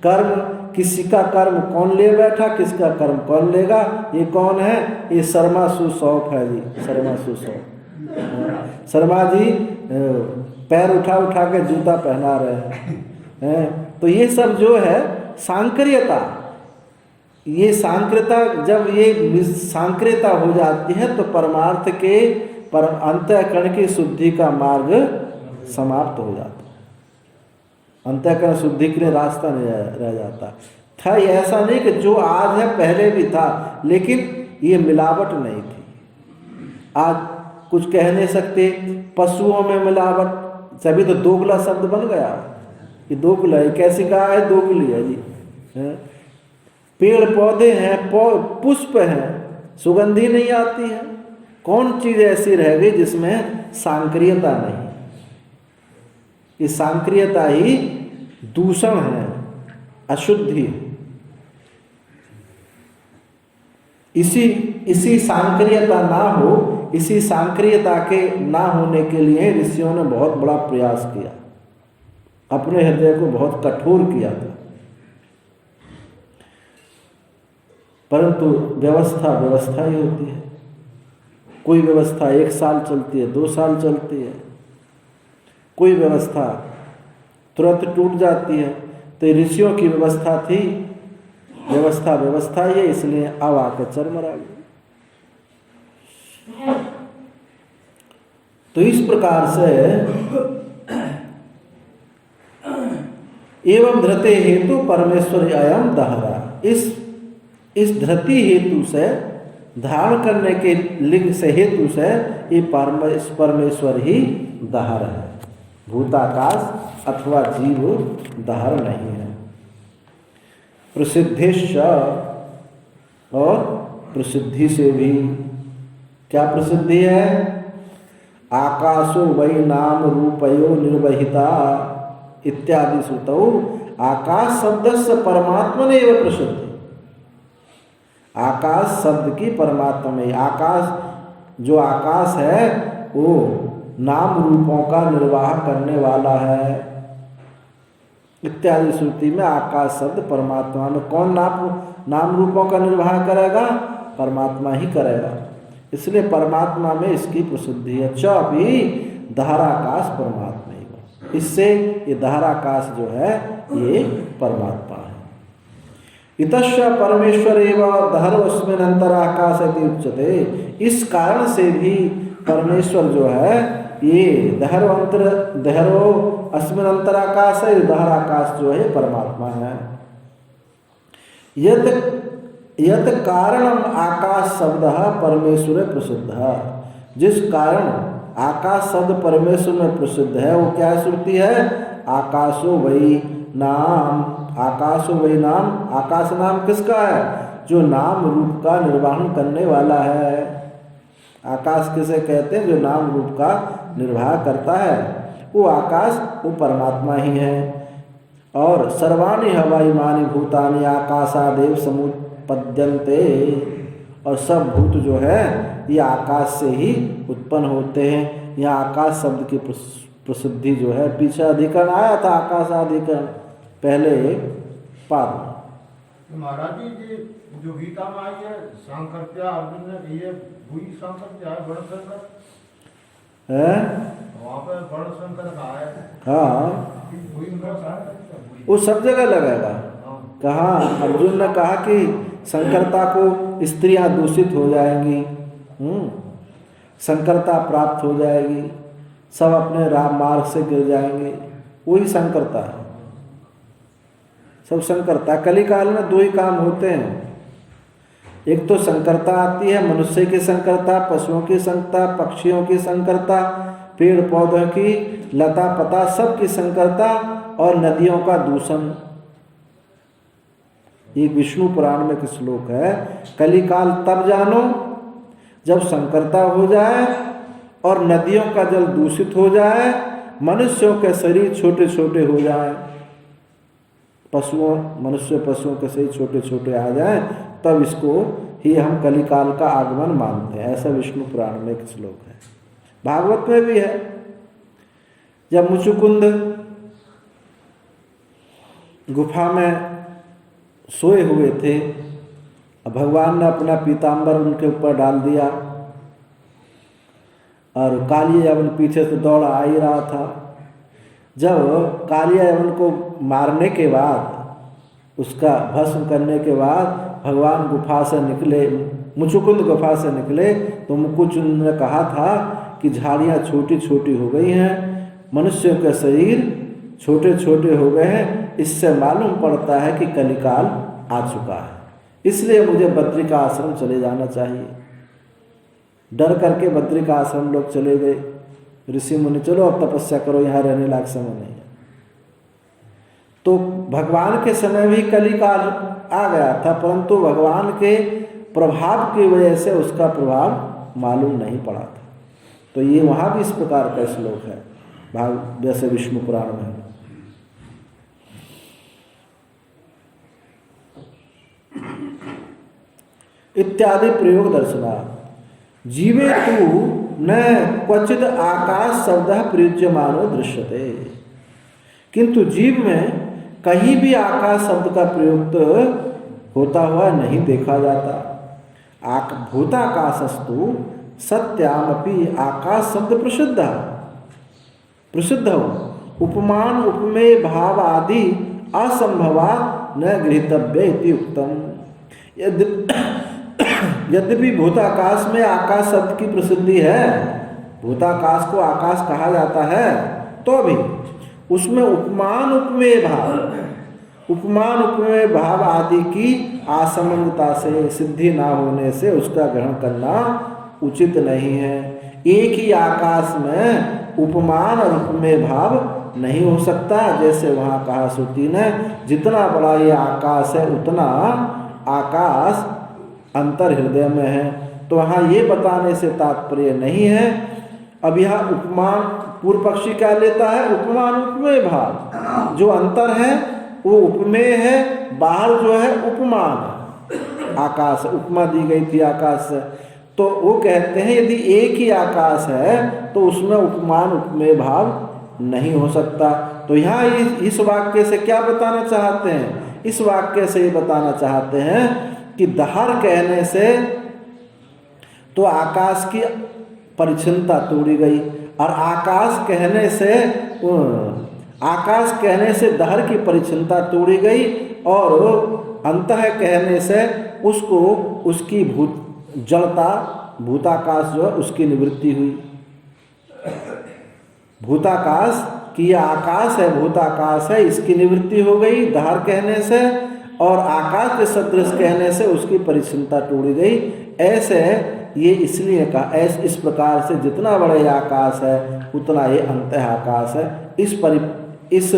कर्म, किसी का कर्म कौन ले बैठा, किसका कर्म कौन लेगा, ये कौन है, ये शर्मा सुसौफ है जी, शर्मा सुसौफ। शर्मा जी पैर उठा उठा के जूता पहना रहे हैं। तो ये सब जो है सांक्रियता, ये सांक्रियता, जब ये सांक्रियता हो जाती है तो परमार्थ के अंतःकरण की शुद्धि का मार्ग समाप्त हो जाता है। अंतःकरण शुद्धि के लिए रास्ता नहीं रह जाता था। ये ऐसा नहीं कि जो आज है पहले भी था, लेकिन ये मिलावट नहीं थी। आज कुछ कह नहीं सकते, पशुओं में मिलावट, सभी तो दोगला शब्द बन गया। ये दोगला है, कैसी कहा है, दोगली है जी। पेड़ पौधे हैं, पुष्प हैं, सुगंधी नहीं आती है। कौन चीज़ ऐसी रह गई जिसमें सांक्रियता नहीं? ये सांक्रियता ही दूषण है, अशुद्धि। इसी सांक्रियता ना हो, इसी सांक्रियता के ना होने के लिए ऋषियों ने बहुत बड़ा प्रयास किया, अपने हृदय को बहुत कठोर किया था। परंतु व्यवस्था ही होती है। कोई व्यवस्था 1 साल चलती है, 2 साल चलती है, कोई व्यवस्था तुरंत टूट जाती है। तो ऋषियों की व्यवस्था थी, व्यवस्था ही है, इसलिए अब आकर चरमरा गई। तो इस प्रकार से एवं धृते हेतु परमेश्वर अयम दहरा, इस धृति हेतु से, धारण करने के लिंग से, हेतु से ये परमेश्वर ही दहर है। भूताकाश अथवा जीव दहर नहीं है। प्रसिद्धिश्च, और प्रसिद्धि से भी क्या प्रसिद्धि है? आकाशो वै नाम रूपयो निर्वहिता इत्यादि श्रुतौ आकाश शब्द से परमात्मा ने एवं प्रसिद्धि। आकाश शब्द की परमात्मा में, आकाश जो आकाश है वो नाम रूपों का निर्वाह करने वाला है इत्यादि श्रुति में आकाश शब्द परमात्मा में। कौन नाम रूपों का निर्वाह करेगा? परमात्मा ही करेगा। इसलिए परमात्मा में इसकी प्रसिद्धि है। च भी दहराकाश परमात्मा ही, इससे ये दहराकाश जो है ये परमात्मा है। इतश्च परमेश्वर एवं दहरोस्मिन् अंतराकाश इति उच्यते। इस कारण से भी परमेश्वर जो है ये दहरो अस्मिन् अंतराकाश है, दहराकाश जो है परमात्मा है। यत कारणम आकाश शब्द परमेश्वर प्रसिद्ध, जिस कारण आकाश शब्द परमेश्वर में प्रसिद्ध है वो क्या श्रुति है? आकाशो वही नाम आकाशो वही नाम, आकाश नाम किसका है? जो नाम रूप का निर्वहन करने वाला है। आकाश किसे कहते हैं? जो नाम रूप का निर्वाह करता है, वो आकाश वो परमात्मा ही है। और सर्वाणि हवाईमानि भूतानि आकाशादेव समुत्पद्यन्ते, और सब भूत जो है ये आकाश से ही उत्पन्न होते हैं। यहाँ आकाश शब्द की प्रसिद्धि जो है, पीछे अधिकरण आया था आकाशाधिकरण पहले पाद में। महाराज जी जो गीता में आई है सांकर्त्या, अर्जुन ने कही है भूई सांकर्त्या है, वर्ण संकर है, वहाँ पे वर्ण संकर कहा है। हाँ भूई वो सब जगह लगेगा। कहाँ अर्जुन ने कहा कि संकरता को स्त्रियां दूषित हो जाएंगी, संकरता प्राप्त हो जाएगी, सब अपने राम मार्ग से गिर जाएंगे, वही संकरता है। सब संकरता, कली काल में दो ही काम होते हैं। एक तो संकरता आती है मनुष्य की संकरता, पशुओं की संकरता, पक्षियों की संकरता, पेड़ पौधों की, लता पता सब की संकरता, और नदियों का दूषण। ये विष्णु पुराण में एक श्लोक है, कलिकाल तब जानो जब संकरता हो जाए और नदियों का जल दूषित हो जाए, मनुष्यों के शरीर छोटे छोटे हो जाए, मनुष्य पशुओं के शरीर छोटे छोटे आ जाए, तब इसको ही हम कलिकाल का आगमन मानते हैं। ऐसा विष्णु पुराण में एक श्लोक है, भागवत में भी है। जब मुचुकुंद गुफा में सोए हुए थे, भगवान ने अपना पीताम्बर उनके ऊपर डाल दिया, और कालिया यवन पीछे से दौड़ आ ही रहा था। जब कालिया यवन को मारने के बाद, उसका भस्म करने के बाद भगवान गुफा से निकले, मुचुकुंद गुफा से निकले, तो मुकुंद ने कहा था कि झाड़ियाँ छोटी छोटी हो गई हैं, मनुष्यों के शरीर छोटे छोटे हो गए हैं, इससे मालूम पड़ता है कि कलिकाल आ चुका है, इसलिए मुझे बद्रिका आश्रम चले जाना चाहिए। डर करके बद्रिका आश्रम लोग चले गए। ऋषि मुनि चलो अब तपस्या करो, यहाँ रहने लायक समय नहीं है। तो भगवान के समय भी कलिकाल आ गया था, परंतु भगवान के प्रभाव की वजह से उसका प्रभाव मालूम नहीं पड़ा था। तो ये वहाँ भी इस प्रकार का श्लोक है जैसे विष्णु पुराण में। इत्यादि प्रयोग दर्शना जीवे तू न क्वचिद आकाश शब्द प्रयुज्यमानो दृश्यते, किंतु जीव में कहीं भी आकाश शब्द का प्रयुक्त होता हुआ नहीं देखा जाता। भूताकाशस्तु सत्यामपि आकाश शब्द प्रसिद्ध हो, उपमान उपमेय भाव आदि असंभवा न गृहीतव्य इति उक्तम। यद्यपि भूताकाश में आकाश शब्द की प्रसिद्धि है, भूताकाश को आकाश कहा जाता है, तो भी उसमें उपमान उपमेय भाव आदि की असंबंधता से, सिद्धि ना होने से उसका ग्रहण करना उचित नहीं है। एक ही आकाश में उपमान और उपमेय भाव नहीं हो सकता। जैसे वहाँ कहा श्रुति ने, जितना बड़ा ये आकाश है उतना आकाश अंतर हृदय में है। तो वहाँ ये बताने से तात्पर्य नहीं है। अब यहाँ उपमान, पूर्व पक्षी क्या लेता है? उपमान उपमेय भाव, जो अंतर है वो उपमेय है, बाहर जो है उपमान आकाश, उपमा दी गई थी आकाश से। तो वो कहते हैं यदि एक ही आकाश है तो उसमें उपमान उपमेय भाव नहीं हो सकता। तो यहाँ इस वाक्य से क्या बताना चाहते हैं? इस वाक्य से ये बताना चाहते हैं कि दहर कहने से तो आकाश की परिच्छिन्नता तोड़ी गई, और आकाश कहने से दहर की परिच्छिन्नता तोड़ी गई, और अंतः कहने से उसको उसकी जड़ता भूताकाश जो है उसकी निवृत्ति हुई। भूताकाश की यह आकाश है, भूताकाश है, इसकी निवृत्ति हो गई दहर कहने से, और आकाश के सदृश कहने से उसकी परिच्छिन्नता तोड़ी गई। ऐसे ये इसलिए कहा, ऐसे इस प्रकार से जितना बड़ा आकाश है उतना ये अंतः आकाश है। इस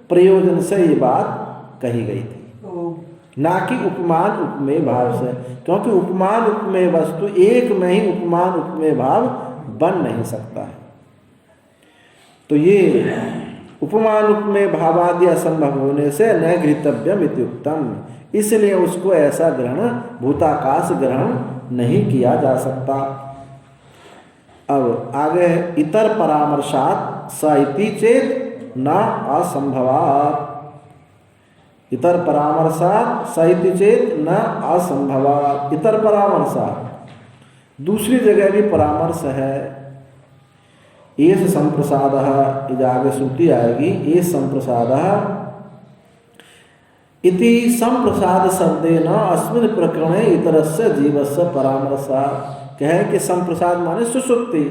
प्रयोजन से ये बात कही गई थी, ना कि उपमान उपमेय भाव से, क्योंकि उपमान उपमेय वस्तु एक में ही उपमान उपमेय भाव बन नहीं सकता है। तो ये उपमान उपमेय भावादि असंभव होने से न गृहीतव्यम इत्युक्तम, इसलिए उसको ऐसा ग्रहण भूताकाश ग्रहण नहीं किया जा सकता। अब आगे इतर परामर्शात स इति चेत न असंभवात्, इतर परामर्शात स इति चेत न असंभवात्। इतर परामर्शात दूसरी जगह भी परामर्श है। एष संप्रसादः, इधर आगे श्रुति आएगी, एष संप्रसादः इति संप्रसाद शब्देन अस्मिन् प्रकरणे इतरस्य जीवस्य परामर्शात्। कहे कि संप्रसाद माने सुषुप्ति,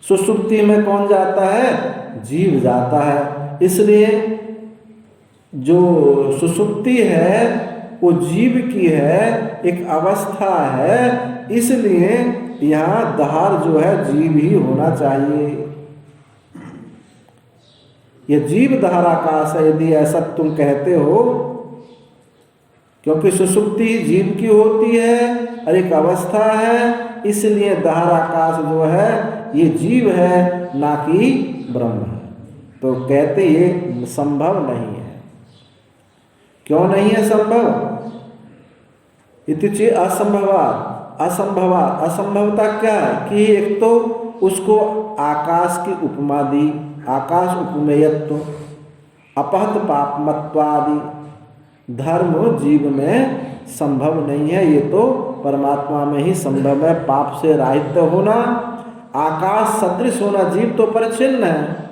सुषुप्ति में कौन जाता है? जीव जाता है। इसलिए जो सुषुप्ति है वो जीव की है, एक अवस्था है, इसलिए यहाँ दहार जो है जीव ही होना चाहिए। यह जीव दहार आकाश है यदि ऐसा तुम कहते हो, क्योंकि सुषुप्ति जीव की होती है और एक अवस्था है, इसलिए दहार आकाश जो है ये जीव है, ना कि ब्रह्म है। तो कहते ये संभव नहीं है। क्यों नहीं है संभव? इति चेत् असंभवात्, असंभवात्, असंभवता क्या है कि एक तो उसको आकाश की उपमा दी, आकाश उपमेयत्व, अपहत पापमत्वादि, धर्म जीव में संभव नहीं है, ये तो परमात्मा में ही संभव है। पाप से राहित्य होना, आकाश सदृश होना, जीव तो परिच्छिन्न है,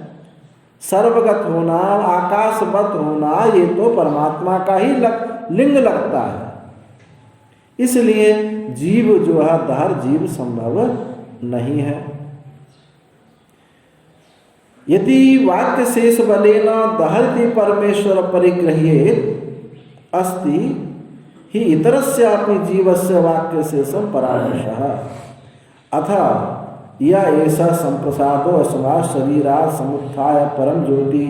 सर्वगत होना, आकाशवत होना, ये तो परमात्मा का ही लिंग लगता है। इसलिए जीव जो है दहर जीव संभव नहीं है। यदि वाक्य शेष बलेन दहरति परमेश्वर परिग्रह्येत अस्ति हि इतरस्यापि जीवस्य वाक्य शेषम परामर्शः अथ या ऐसा संप्रसादो अस्मात् शरीरात् समुत्थाय परम ज्योति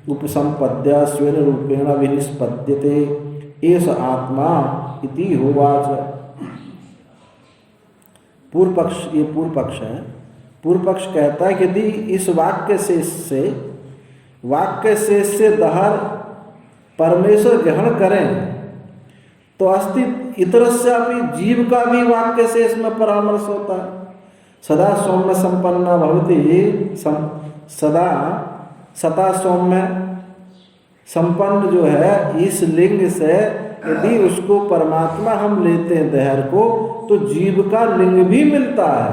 उपसंपद्य स्वेन रूपेण विनिष्पद्यते एष आत्मा इति होवाच। पूर्व पक्ष, ये पूर्व पक्ष है। पूर्व पक्ष कहता है कि यदि इस वाक्य शेष से दहर परमेश्वर ग्रहण करें तो अस्तित्व इतरस्य भी जीव का भी वाक्य शेष में परामर्श होता है। सदा सौम्य संपन्न भवति, सदा सता सौम्य संपन्न जो है इस लिंग से यदि उसको परमात्मा हम लेते हैं दहर को, तो जीव का लिंग भी मिलता है।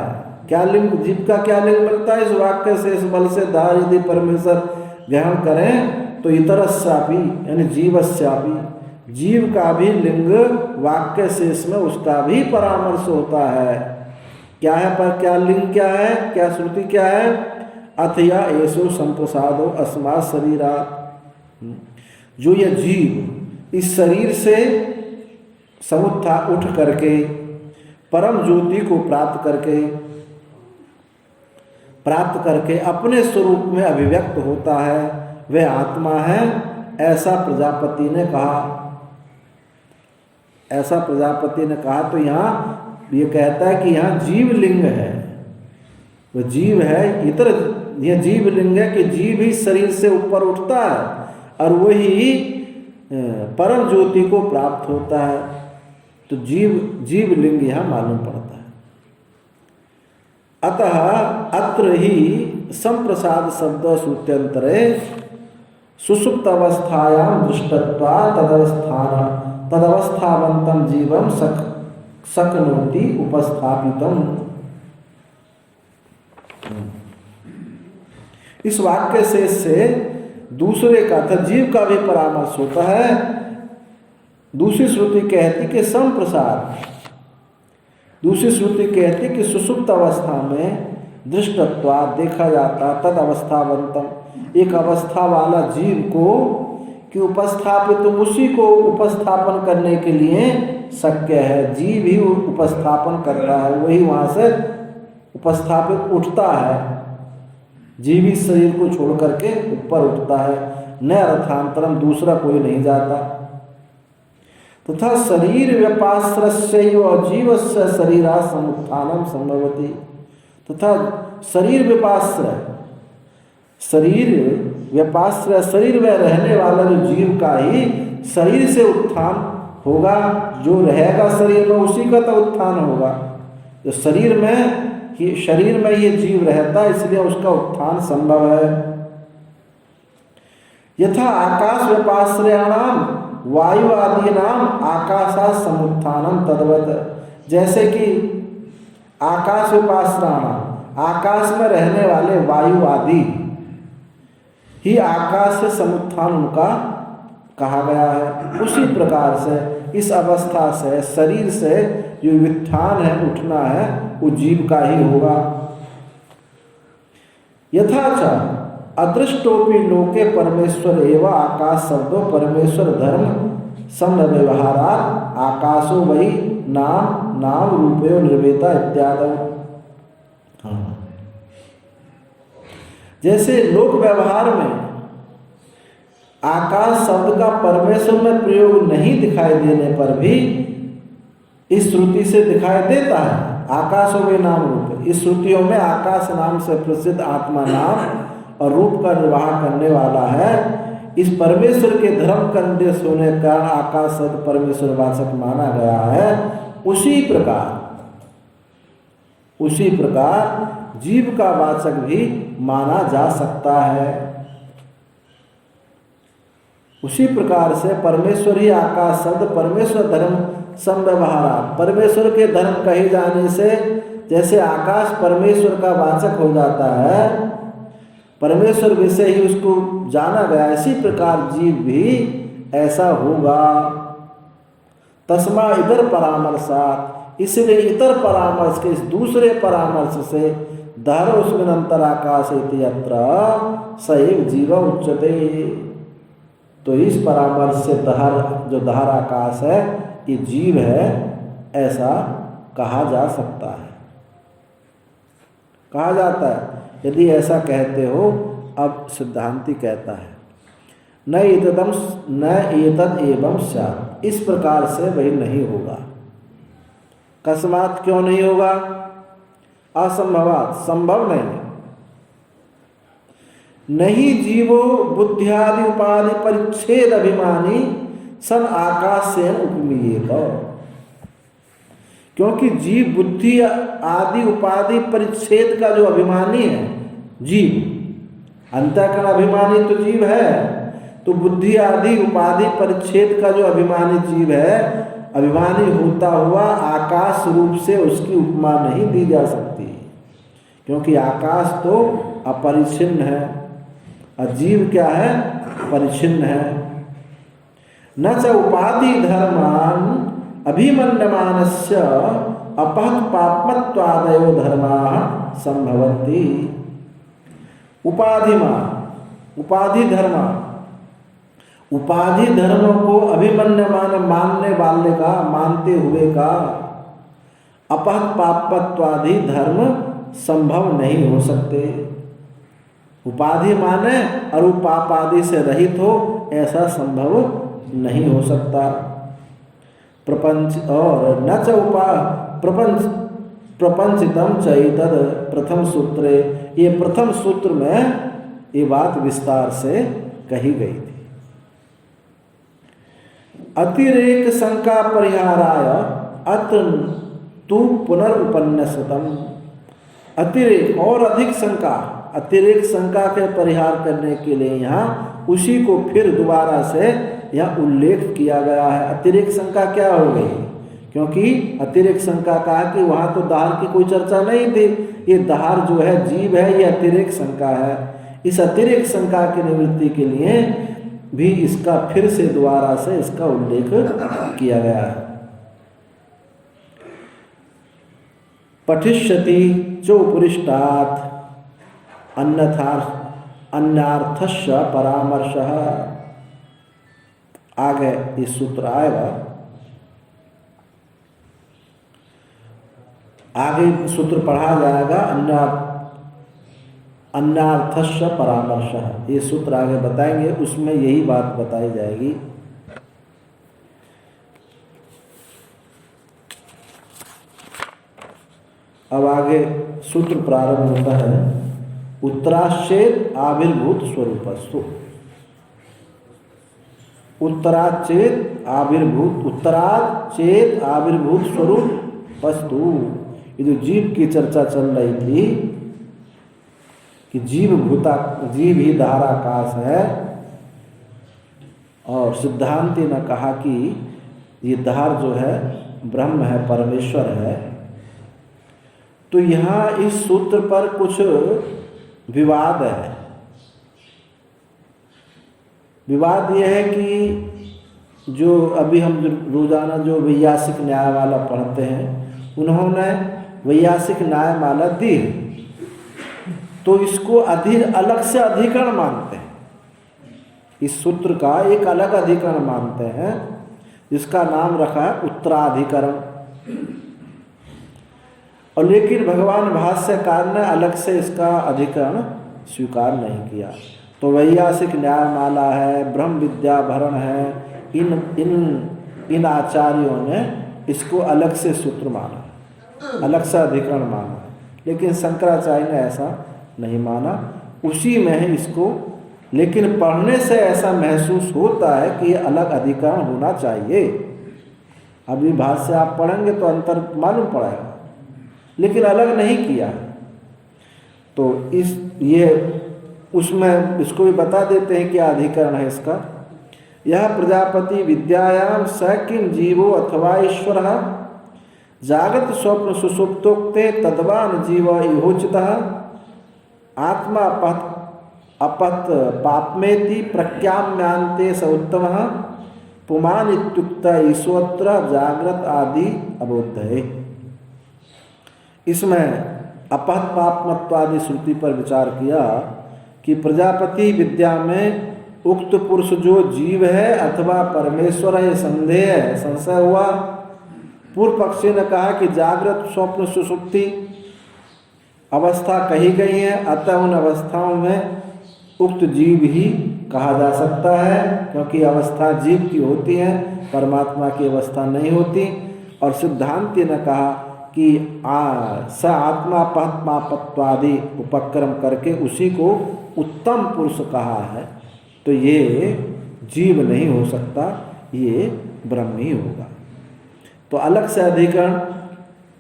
क्या लिंग, जीव का क्या लिंग मिलता है? इस वाक्य शेष बल से दहर यदि परमेश्वर ग्रहण करें तो इतरस्यापि यानी जीवस्यापि, जीव का भी लिंग वाक्य शेष में उसका भी परामर्श होता है। क्या है? पर क्या लिंग क्या है? क्या श्रुति क्या है? अथ या एषो संप्रसादो अस्मात् शरीरात्, जो यह जीव इस शरीर से समुत्था उठ करके परम ज्योति को प्राप्त करके अपने स्वरूप में अभिव्यक्त होता है, वह आत्मा है, ऐसा प्रजापति ने कहा। ऐसा प्रजापति ने कहा तो यहाँ ये कहता है कि यहाँ जीव लिंग है, वो जीव है। इतर यह जीव लिंग है कि जीव ही शरीर से ऊपर उठता है और वही परम ज्योति को प्राप्त होता है। तो जीव लिंग यहाँ मालूम पड़ता है। अतः अत्र ही संप्रसाद शब्द श्रुत्यंतरे सुषुप्त अवस्थायां दृष्टत्वा तदवस्थावंतम जीवम शक्नोति उपस्थापितम। इस वाक्य से दूसरे का था जीव का भी परामर्श होता है। दूसरी श्रुति कहती कि संप्रसाद, दूसरी श्रुति कहती कि सुषुप्त अवस्था में दृष्टत्वा देखा जाता, तद अवस्थावंतम, एक अवस्था वाला जीव को कि उपस्थापित, तो उसी को उपस्थापन करने के लिए शक्य है। जीव ही उपस्थापन करता है, वही वहाँ से उपस्थापित उठता है। जीव इस शरीर को छोड़ करके ऊपर उठता है। न अर्थांतरम, दूसरा कोई नहीं जाता। तथा शरीर व्यपाश्रयैव जीवस्य शरीरा समुत्थानम संभवति, तथा शरीर व्यपाश्रय, शरीर व्यपाश्रय, शरीर में रहने वाला जो जीव का ही शरीर से उत्थान होगा, जो रहेगा शरीर में उसी का तो उत्थान होगा। जो शरीर में ये जीव रहता है, इसलिए उसका उत्थान संभव है। यथा आकाश व्यपाश्रयाणाम वायु आदि नाम आकाशा समुत्थानम तद्वत, जैसे कि आकाश व्यपाश्रयाणाम, आकाश में रहने वाले वायु आदि ही आकाश से समुत्थान उनका कहा गया है, उसी प्रकार से इस अवस्था से शरीर से जो व्युत्थान है, उठना है, वो जीव का ही होगा। यथाच अदृष्टोपि लोके परमेश्वर एवं आकाश शब्दों परमेश्वर धर्म समव्यवहारात् आकाशो वही नाम नाम रूपयो निर्वेता इत्यादि। जैसे लोक व्यवहार में आकाश शब्द का परमेश्वर में प्रयोग नहीं दिखाई देने पर भी इस श्रुति से दिखाई देता है, आकाशों में नाम रूप। इस श्रुतियों में आकाश नाम से प्रसिद्ध आत्मा नाम और रूप का निर्वाह करने वाला है। इस परमेश्वर के धर्म का निर्देश होने का आकाश शब्द परमेश्वर वाचक माना गया है। उसी प्रकार जीव का वाचक भी माना जा सकता है। उसी प्रकार से परमेश्वर ही आकाश शब्द परमेश्वर धर्म समव्यवहारा, परमेश्वर के धर्म कहे जाने से जैसे आकाश परमेश्वर का वाचक हो जाता है, परमेश्वर विषय ही उसको जाना गया, इसी प्रकार जीव भी ऐसा होगा। तस्मा इतर परामर्शात, इसलिए इतर परामर्श के इस दूसरे परामर्श से दहर उसमें अंतर आकाश इत्यत्र सैव जीव उच्चते, तो इस परामर्श से दहर जो दहर आकाश है ये जीव है, ऐसा कहा जा सकता है, कहा जाता है। यदि ऐसा कहते हो, अब सिद्धांति कहता है न एतद एवं स्यात्, इस प्रकार से वही नहीं होगा। कस्मात्, क्यों नहीं होगा? असंभवात्, संभव नहीं। नहीं जीवो बुद्ध्यादि उपाधि परिच्छेद अभिमानी सन आकाश से उपमीयेत, क्योंकि जीव बुद्धि आदि उपाधि परिच्छेद का जो अभिमानी है, जीव अंतःकरण अभिमानी तो जीव है, तो बुद्धि आदि उपाधि परिच्छेद का जो अभिमानी जीव है, अभिमानी होता हुआ आकाश रूप से उसकी उपमा नहीं दी जा सकती, क्योंकि आकाश तो अपरिच्छिन्न है और जीव क्या है? परिच्छिन्न है। न च उपाधि धर्मान अभिमन्यमानस्य अपहत पापमत्वादयो धर्माः संभवन्ति। उपाधि धर्म को अभिमन्यमान मानने वाले का, मानते हुए का अपहत पापत्वादि धर्म संभव नहीं हो सकते। उपाधि माने और पाप आदि से रहित हो, ऐसा संभव नहीं हो सकता। प्रपंच और न च प्रपंचितम चैतद प्रथम सूत्रे, ये प्रथम सूत्र में ये बात विस्तार से कही गई थी। अतिरेक शंका परिहाराय अत्र तु पुनरुपन्यस्तम, अतिरेक और अधिक शंका, अतिरेक शंका के परिहार करने के लिए यहाँ उसी को फिर दोबारा से यह उल्लेख किया गया है। अतिरेक शंका क्या हो गई? क्योंकि अतिरेक शंका कहा कि वहाँ तो दाहर की कोई चर्चा नहीं थी, ये दाहर जो है जीव है, ये अतिरेक शंका है। इस अतिरेक शंका की निवृत्ति के लिए भी इसका फिर से दोबारा से इसका उल्लेख किया गया है। पठिष्यति चोपरिष्टात् अन्यार्थस्य परामर्शः, आगे इस सूत्र आएगा, आगे सूत्र पढ़ा जाएगा। अन्यार्थस्य परामर्श। ये सूत्र आगे बताएंगे, उसमें यही बात बताई जाएगी। अब आगे सूत्र प्रारंभ होता है, उत्तराश्चेद आविर्भूत स्वरूपस्तु। उत्तराचेत आविर्भूत स्वरूप वस्तु। ये जो जीव की चर्चा चल रही थी कि जीव ही धाराकाश है, और सिद्धांति ने कहा कि ये धार जो है ब्रह्म है, परमेश्वर है। तो यहाँ इस सूत्र पर कुछ विवाद है। विवाद यह है कि जो अभी हम रोजाना जो वैयासिक न्यायमाला पढ़ते हैं, उन्होंने वैयासिक न्यायमाला दी, तो इसको अलग से अधिकरण मानते हैं। इस सूत्र का एक अलग अधिकरण मानते हैं, जिसका नाम रखा है उत्तराधिकरण। और लेकिन भगवान भाष्यकार ने अलग से इसका अधिकरण स्वीकार नहीं किया। तो वैयासिक न्यायमाला है, ब्रह्म विद्या भरण है, इन आचार्यों ने इसको अलग से सूत्र माना, अलग से अधिकरण माना। लेकिन शंकराचार्य ने ऐसा नहीं माना, उसी में है इसको। लेकिन पढ़ने से ऐसा महसूस होता है कि ये अलग अधिकरण होना चाहिए। अभी भाष्य आप पढ़ेंगे तो अंतर मालूम पड़ेगा, लेकिन अलग नहीं किया। तो उसमें इसको भी बता देते हैं क्या अधिकरण है इसका। यह प्रजापति विद्यायाम स किं जीवो अथवा ईश्वर जागृत स्वप्न सुसुप्तोक्ते तद्वान जीव इहोचितः आत्मा अपत पापमेति प्रज्ञाम्यांते स उत्तमः पुमान इत्युक्त ईश्वत्र जागृत आदि अबोध है। इसमें अपहत पापमत्वादि श्रुति पर विचार किया कि प्रजापति विद्या में उक्त पुरुष जो जीव है अथवा परमेश्वर है, संशय हुआ। पूर्व पक्षी ने कहा कि जागृत स्वप्न सुषुप्ति अवस्था कही गई है, अतः उन अवस्थाओं में उक्त जीव ही कहा जा सकता है, क्योंकि अवस्था जीव की होती है, परमात्मा की अवस्था नहीं होती। और सिद्धांति ने कहा कि स आत्मा पत्मापत्वादि उपक्रम करके उसी को उत्तम पुरुष कहा है। तो ये जीव नहीं हो सकता, ये ब्रह्म ही होगा। तो अलग से अधिकरण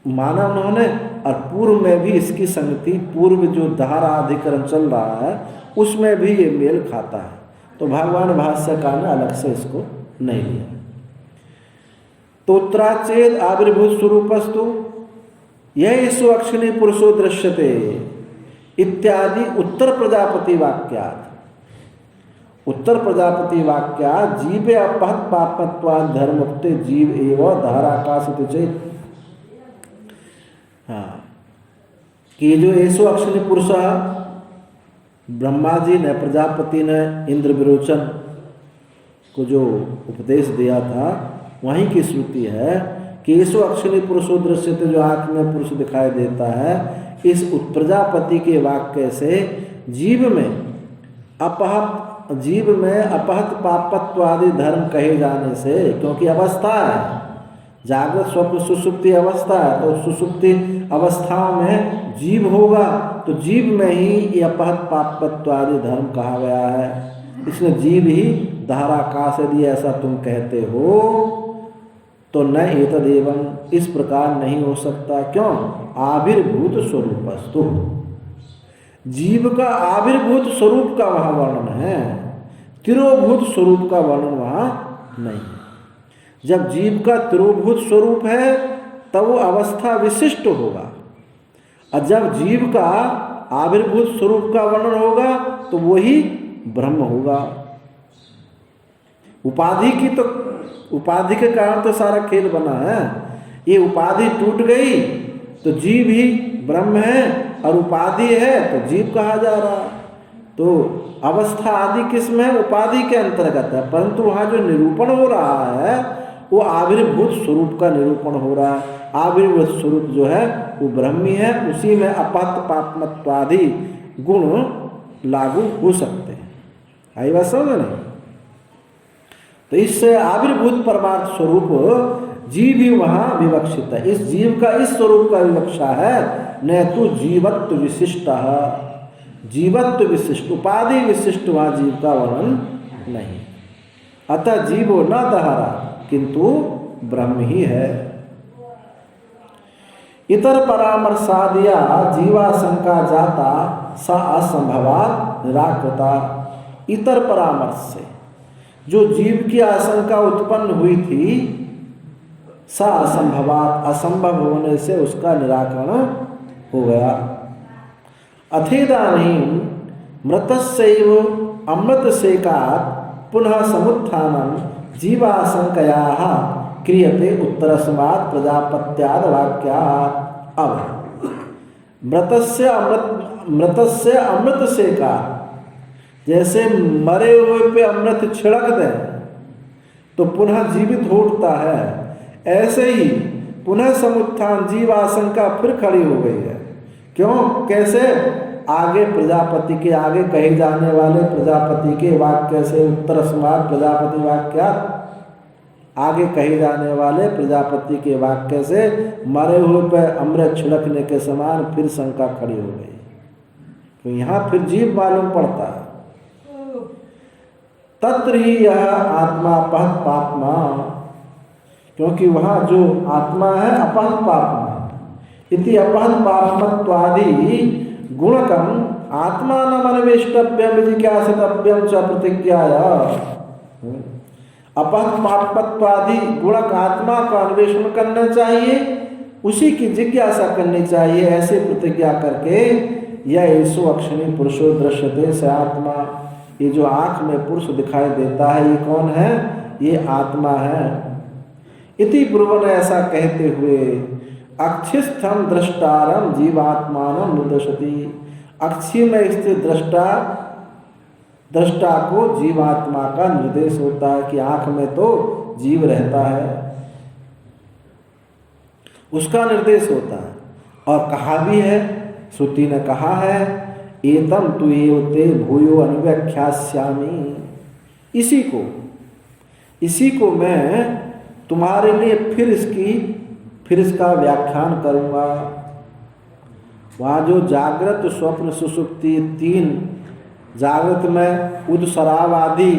माना उन्होंने, और पूर्व में भी इसकी संगति, पूर्व जो धारा अधिकरण चल रहा है उसमें भी ये मेल खाता है। तो भगवान भाष्यकार ने अलग से इसको नहीं लिया। तो उत्तराचेद आविर्भूत स्वरूपस्तु यह स्वक्षिणी पुरुषो दृश्यते इत्यादि उत्तर प्रजापति वाक्यात्। उत्तर प्रजापति वाक्यात् जीवे अपहत पापत्वात् धर्मोक्ते जीव एवं धाराकाश चेत। हाँ, कि जो ऐसो अक्षिणी पुरुष, ब्रह्मा जी ने, प्रजापति ने इंद्र विरोचन को जो उपदेश दिया था, वहीं की श्रुति है कि ऐसो अक्षिणी पुरुषो दृश्यते, जो आँख में पुरुष दिखाई देता है। इस प्रजापति के वाक्य से जीव में अपहत पापत्वादि धर्म कहे जाने से, क्योंकि अवस्था है, जागृत स्वप्न सुसुप्ति अवस्था है, तो सुसुप्ति अवस्थाओं में जीव होगा, तो जीव में ही ये अपहत पापत्वादि धर्म कहा गया है। इसलिए जीव ही धाराकाश, यदि ऐसा तुम कहते हो तो न एतदेवं, इस प्रकार नहीं हो सकता। क्यों? आविर्भूत स्वरूपस्तु, जीव का आविर्भूत स्वरूप का वहाँ वर्णन है, तिरोभूत स्वरूप का वर्णन वहाँ नहीं है। जब जीव का तिरोभूत स्वरूप है तब वो अवस्था विशिष्ट होगा, और जब जीव का आविर्भूत स्वरूप का वर्णन होगा तो वही ब्रह्म होगा। उपाधि के कारण तो सारा खेल बना है। ये उपाधि टूट गई तो जीव ही ब्रह्म है, और उपाधि है तो जीव कहा जा रहा है। तो अवस्था आदि किसमें? उपाधि के अंतर्गत है, परंतु वहाँ जो निरूपण हो रहा है वो आविर्भूत स्वरूप का निरूपण हो रहा है। आविर्भूत स्वरूप जो है वो ब्रह्मी है, उसी में अपहत पापमत्वादि गुण लागू हो सकते हैं। आई बात समझ नहीं? तो इससे आविर्भूत परमार्थ स्वरूप जीव ही वहां विवक्षित है। इस जीव का इस स्वरूप का विवक्षा है, न तो जीवत्व विशिष्ट, जीवत्व विशिष्ट उपाधि विशिष्ट वहां जीव का वर्णन नहीं। अतः जीवो न दहरा किंतु ब्रह्म ही है। इतर परामर्शादिया जीवाशंका जाता सा असंभवात निराकृता। इतर परामर्श से जो जीव की आशंका उत्पन्न हुई थी, सा असंभवात असंभव होने से उसका निराकरण हो गया। अथेदानीं मृतस्यैव अमृतसेकात् पुनः समुत्थानं जीवाशंकयाः क्रियते उत्तरस्मात् प्रजापत्याद वाक्यात्। अब मृतस्य अमृत सेकात्, जैसे मरे हुए पे अमृत छिड़क दें तो पुनः जीवित हो उठता है, ऐसे ही पुनः समुत्थान जीवाशंका फिर खड़ी हो गई है। क्यों? कैसे? आगे प्रजापति के आगे कहे जाने वाले प्रजापति के वाक्य से, उत्तरस्मात् प्रजापति वाक्यात्, आगे कहे जाने वाले प्रजापति के वाक्य से मरे हुए पर अमृत छिड़कने के समान फिर शंका खड़ी हो गई। तो यहाँ फिर जीव मालूम पड़ता है। तत्र ही यह आत्मा अपहत पापमा, क्योंकि वहाँ जो आत्मा है अपहत पापमा इति अपहत पापमत्वादि गुणकम आत्मानम् अन्वेष्टव्यम जिज्ञासितव्यम च प्रतिज्ञाया। अपहत पापत्वादि गुणक आत्मा का अन्वेषण करना चाहिए, उसी की जिज्ञासा करनी चाहिए, ऐसे प्रतिज्ञा करके यह ऐसो अक्षणी पुरुषो दृश्यते स आत्मा। ये जो आंख में पुरुष दिखाई देता है, ये कौन है? ये आत्मा है। इति ब्रुवन्, ऐसा कहते हुए अक्षिस्थम दृष्टारम जीवात्मानं निर्दशति। अक्षी में स्थित दृष्टा को जीवात्मा का निर्देश होता है कि आंख में तो जीव रहता है, उसका निर्देश होता है। और कहा भी है, श्रुति ने कहा है, एतम तु एव ते भूयो अनुव्याख्यास्यामि। इसी को मैं तुम्हारे लिए फिर इसका व्याख्यान करूंगा। वहाँ जो जागृत स्वप्न सुषुप्ति तीन, जागृत में उद शराब आदि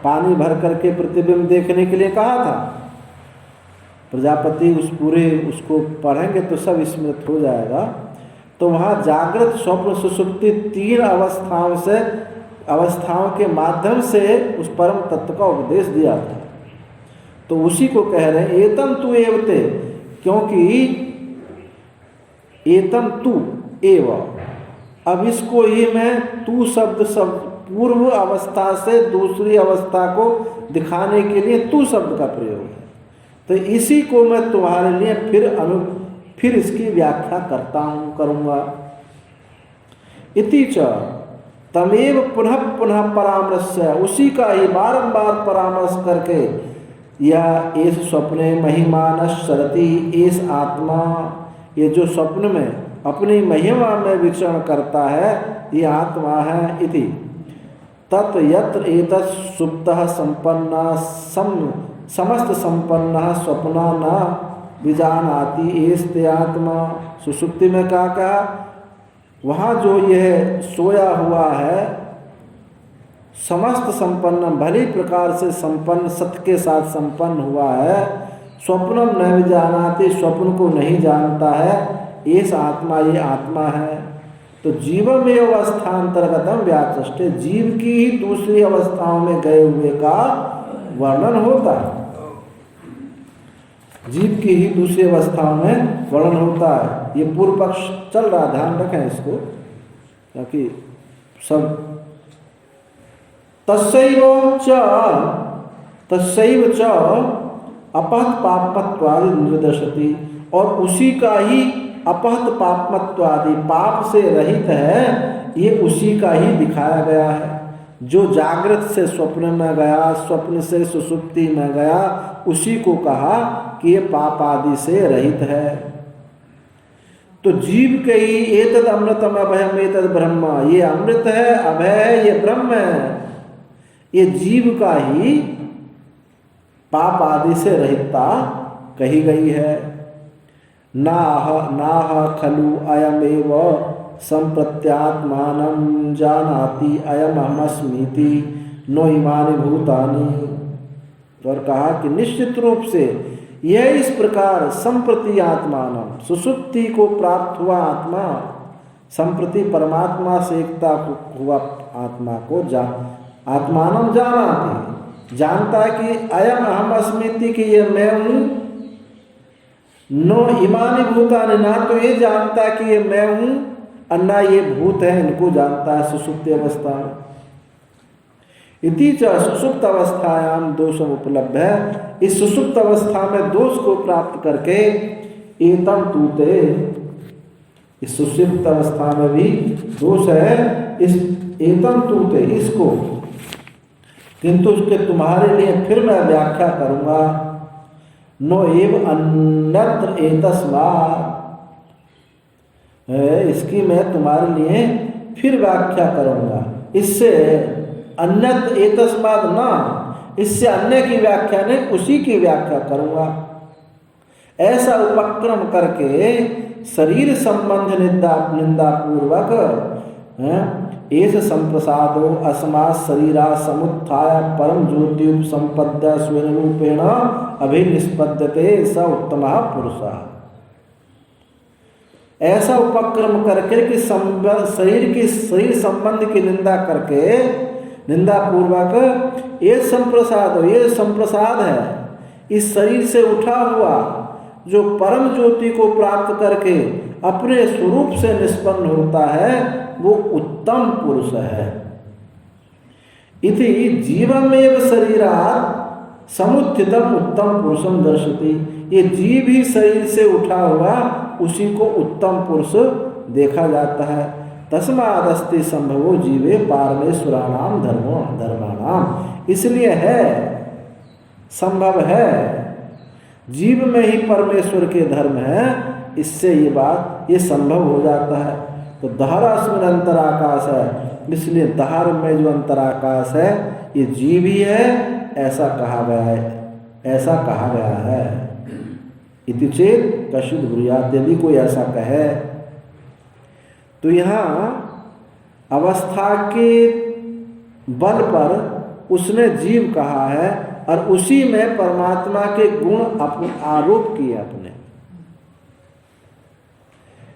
पानी भर करके प्रतिबिंब देखने के लिए कहा था, प्रजापति उसको पढ़ेंगे तो सब स्मृत हो जाएगा। तो वहाँ जागृत स्वप्न सुषुप्ति तीन अवस्थाओं के माध्यम से उस परम तत्व का उपदेश दिया था। तो उसी को कह रहे हैं एतम तु एवते, क्योंकि एतम तु एव, अब इसको ही मैं तू शब्द पूर्व अवस्था से दूसरी अवस्था को दिखाने के लिए तू शब्द का प्रयोग है। तो इसी को मैं तुम्हारे लिए फिर इसकी व्याख्या करूंगा। इति च तमेव पुनः पुनः परामर्श, उसी का ही बारंबार परामर्श करके यह इस स्वप्ने महिमान शरति, इस आत्मा ये जो स्वप्न में अपनी महिमा में विचरण करता है, ये आत्मा है। इति तत् यत्र एतत् सुप्तः संपन्ना समस्त संपन्ना स्वप्ना न विजानाति एस्ते आत्मा। सुषुप्ति में कहा वहाँ जो यह सोया हुआ है समस्त संपन्न, भली प्रकार से संपन्न, सत्य के साथ संपन्न हुआ है। स्वप्नम न विजानाति, स्वप्न को नहीं जानता है, एस आत्मा, ये आत्मा है। तो जीवमेव अवस्थांतर्गतम व्याचष्टे, जीव की ही दूसरी अवस्थाओं में गए हुए का वर्णन होता है। जीव की ही दूसरी अवस्थाओं में वर्णन होता है। ये पूर्व पक्ष चल रहा, ध्यान रखें इसको, क्योंकि सब तस्सैव च अपहत पापत्वादि निर्दशति, और उसी का ही अपहत पापमत्वादि, पाप से रहित है, ये उसी का ही दिखाया गया है। जो जागृत से स्वप्न में गया, स्वप्न से सुषुप्ति में गया, उसी को कहा कि ये पाप आदि से रहित है। तो जीव के ही एतद अमृतम अभयम एतद ब्रह्म, ये अमृत है, अभय है, ये ब्रह्म है, ये जीव का ही पाप आदि से रहितता कही गई है। नाह खलु अयमेव संप्रत्यात्मानं जानाति अयम अहमस्मीति नो इमानि भूतानि। और कहा कि निश्चित रूप से यह इस प्रकार संप्रति आत्मानं, सुसुप्ति को प्राप्त हुआ आत्मा, संप्रति परमात्मा से एकता हुआ आत्मा को आत्मानं जानाति, जानता है कि अयम अहम अस्मीति, कि ये मैं हूँ। नो इमानि भूतानि, ना तो ये जानता है कि ये मैं हूँ, अन्ना ये भूत है, इनको जानता है सुसुप्ति अवस्था में। इति च सुसुप्त अवस्थायाम दोषम उपलब्ध है, इस सुसुप्त अवस्था में दोष को प्राप्त करके एतम तूते, इस सुसुप्त अवस्था में भी दोष है, इस एतम तूते, इसको, किंतु उसके तुम्हारे लिए फिर मैं व्याख्या करूंगा। नो एव अन्यत्र एतस्मात्, इसकी मैं तुम्हारे लिए फिर व्याख्या करूंगा। इससे अन्यत्र एतस्मात् ना, इससे अन्य की व्याख्या नहीं, उसी की व्याख्या करूंगा। ऐसा उपक्रम करके शरीर संबंध निंदा पूर्वक एस संप्रसादो अस्मात् शरीरा समुत्थाय परम ज्योति उपसंपद्य स्वेन रूपेण अभिनिष्पद्यते स उत्तमः पुरुषः। ऐसा उपक्रम करके कि शरीर संबंध की निंदा करके, निंदा पूर्वक ये संप्रसाद है, इस शरीर से उठा हुआ जो परम ज्योति को प्राप्त करके अपने स्वरूप से निष्पन्न होता है, वो उत्तम पुरुष है। इति जीवमेव शरीरात् समुत्थितम उत्तम पुरुषम दर्शति, ये जीव ही शरीर से उठा हुआ उसी को उत्तम पुरुष देखा जाता है। तस्मादस्ति संभवो जीवे पारमेश्वराणाम धर्माणाम, इसलिए है, संभव है, जीव में ही परमेश्वर के धर्म है, इससे ये बात, ये संभव हो जाता है। तो दहरास्मिन अंतराकाश है, इसलिए दहर में जो अंतराकाश है ये जीव ही है, ऐसा कहा गया है, ऐसा कहा गया है। इति चेत कश्चित् ब्रूयात्, यदि कोई ऐसा कहे तो यहाँ अवस्था के बल पर उसने जीव कहा है और उसी में परमात्मा के गुण अपने आरोप किए अपने।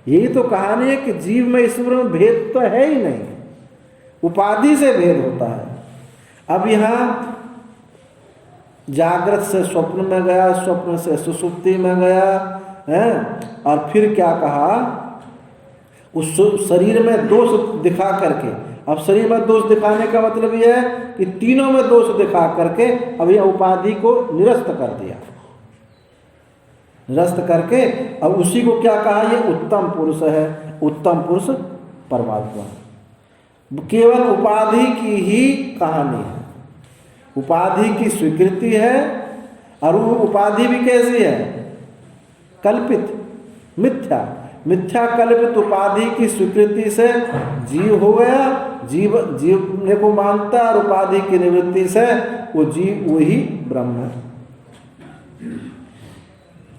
यही तो कहानी है कि जीव में ईश्वर में भेद तो है ही नहीं, उपाधि से भेद होता है। अब यहाँ जागृत से स्वप्न में गया, स्वप्न से सुसुप्ति में गया है, और फिर क्या कहा, उस शरीर में दोष दिखा करके, अब शरीर में दोष दिखाने का मतलब यह है कि तीनों में दोष दिखा करके अब यह उपाधि को निरस्त कर दिया, निरस्त करके अब उसी को क्या कहा, ये उत्तम पुरुष है। उत्तम पुरुष परमात्मा, केवल उपाधि की ही कहानी है, उपाधि की स्वीकृति है, और वो उपाधि भी कैसी है, कल्पित, मिथ्या, मिथ्या कल्पित उपाधि की स्वीकृति से जीव हो गया, जीवने को मानता है, और उपाधि की निवृत्ति से वो जीव वही ब्रह्म है।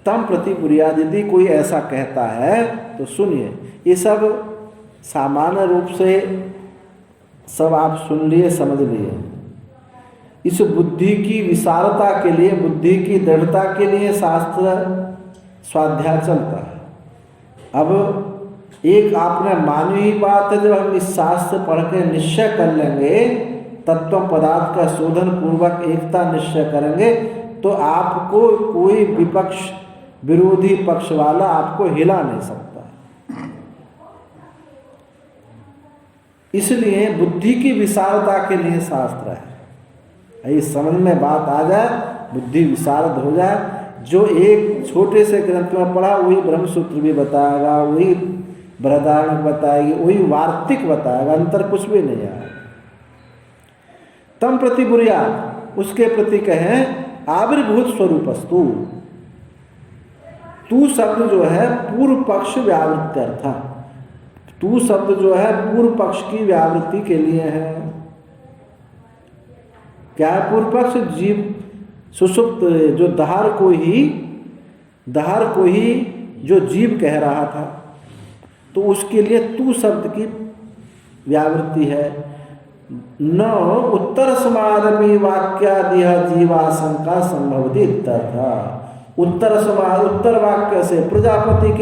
तम प्रति बुरियाद, यदि कोई ऐसा कहता है तो सुनिए, ये सब सामान्य रूप से सब आप सुन लिए, समझ लिए। इस बुद्धि की विशालता के लिए, बुद्धि की दृढ़ता के लिए शास्त्र स्वाध्याय चलता है। अब एक आपने मानी ही बात है, जब हम इस शास्त्र पढ़ के निश्चय कर लेंगे, तत्व पदार्थ का शोधन पूर्वक एकता निश्चय करेंगे, तो आपको कोई विपक्ष, विरोधी पक्ष वाला आपको हिला नहीं सकता। इसलिए बुद्धि की विशालता के लिए शास्त्र है। ये समझ में बात आ जाए, बुद्धि विशारद हो जाए, जो एक छोटे से ग्रंथ में पढ़ा वही ब्रह्मसूत्र भी बताएगा, वही बृहदारण्यक बताएगी, वही वार्तिक बताएगा, अंतर कुछ भी नहीं आएगा। तम प्रति बुरियाद, उसके प्रति कहें आविर्भूत स्वरूपस्तु, तू शब्द जो है पूर्व पक्ष व्यावृत्त्यर्थ, तू शब्द जो है पूर्व पक्ष की व्यावृत्ति के लिए है। क्या है पूर्व पक्ष? जीव सुषुप्त जो दहार को ही जो जीव कह रहा था, तो उसके लिए तू शब्द की व्यावृत्ति है। न उत्तर समादपि वाक्यादि जीवाशंका संभवती तथा, उत्तर वाक्य से, प्रजापति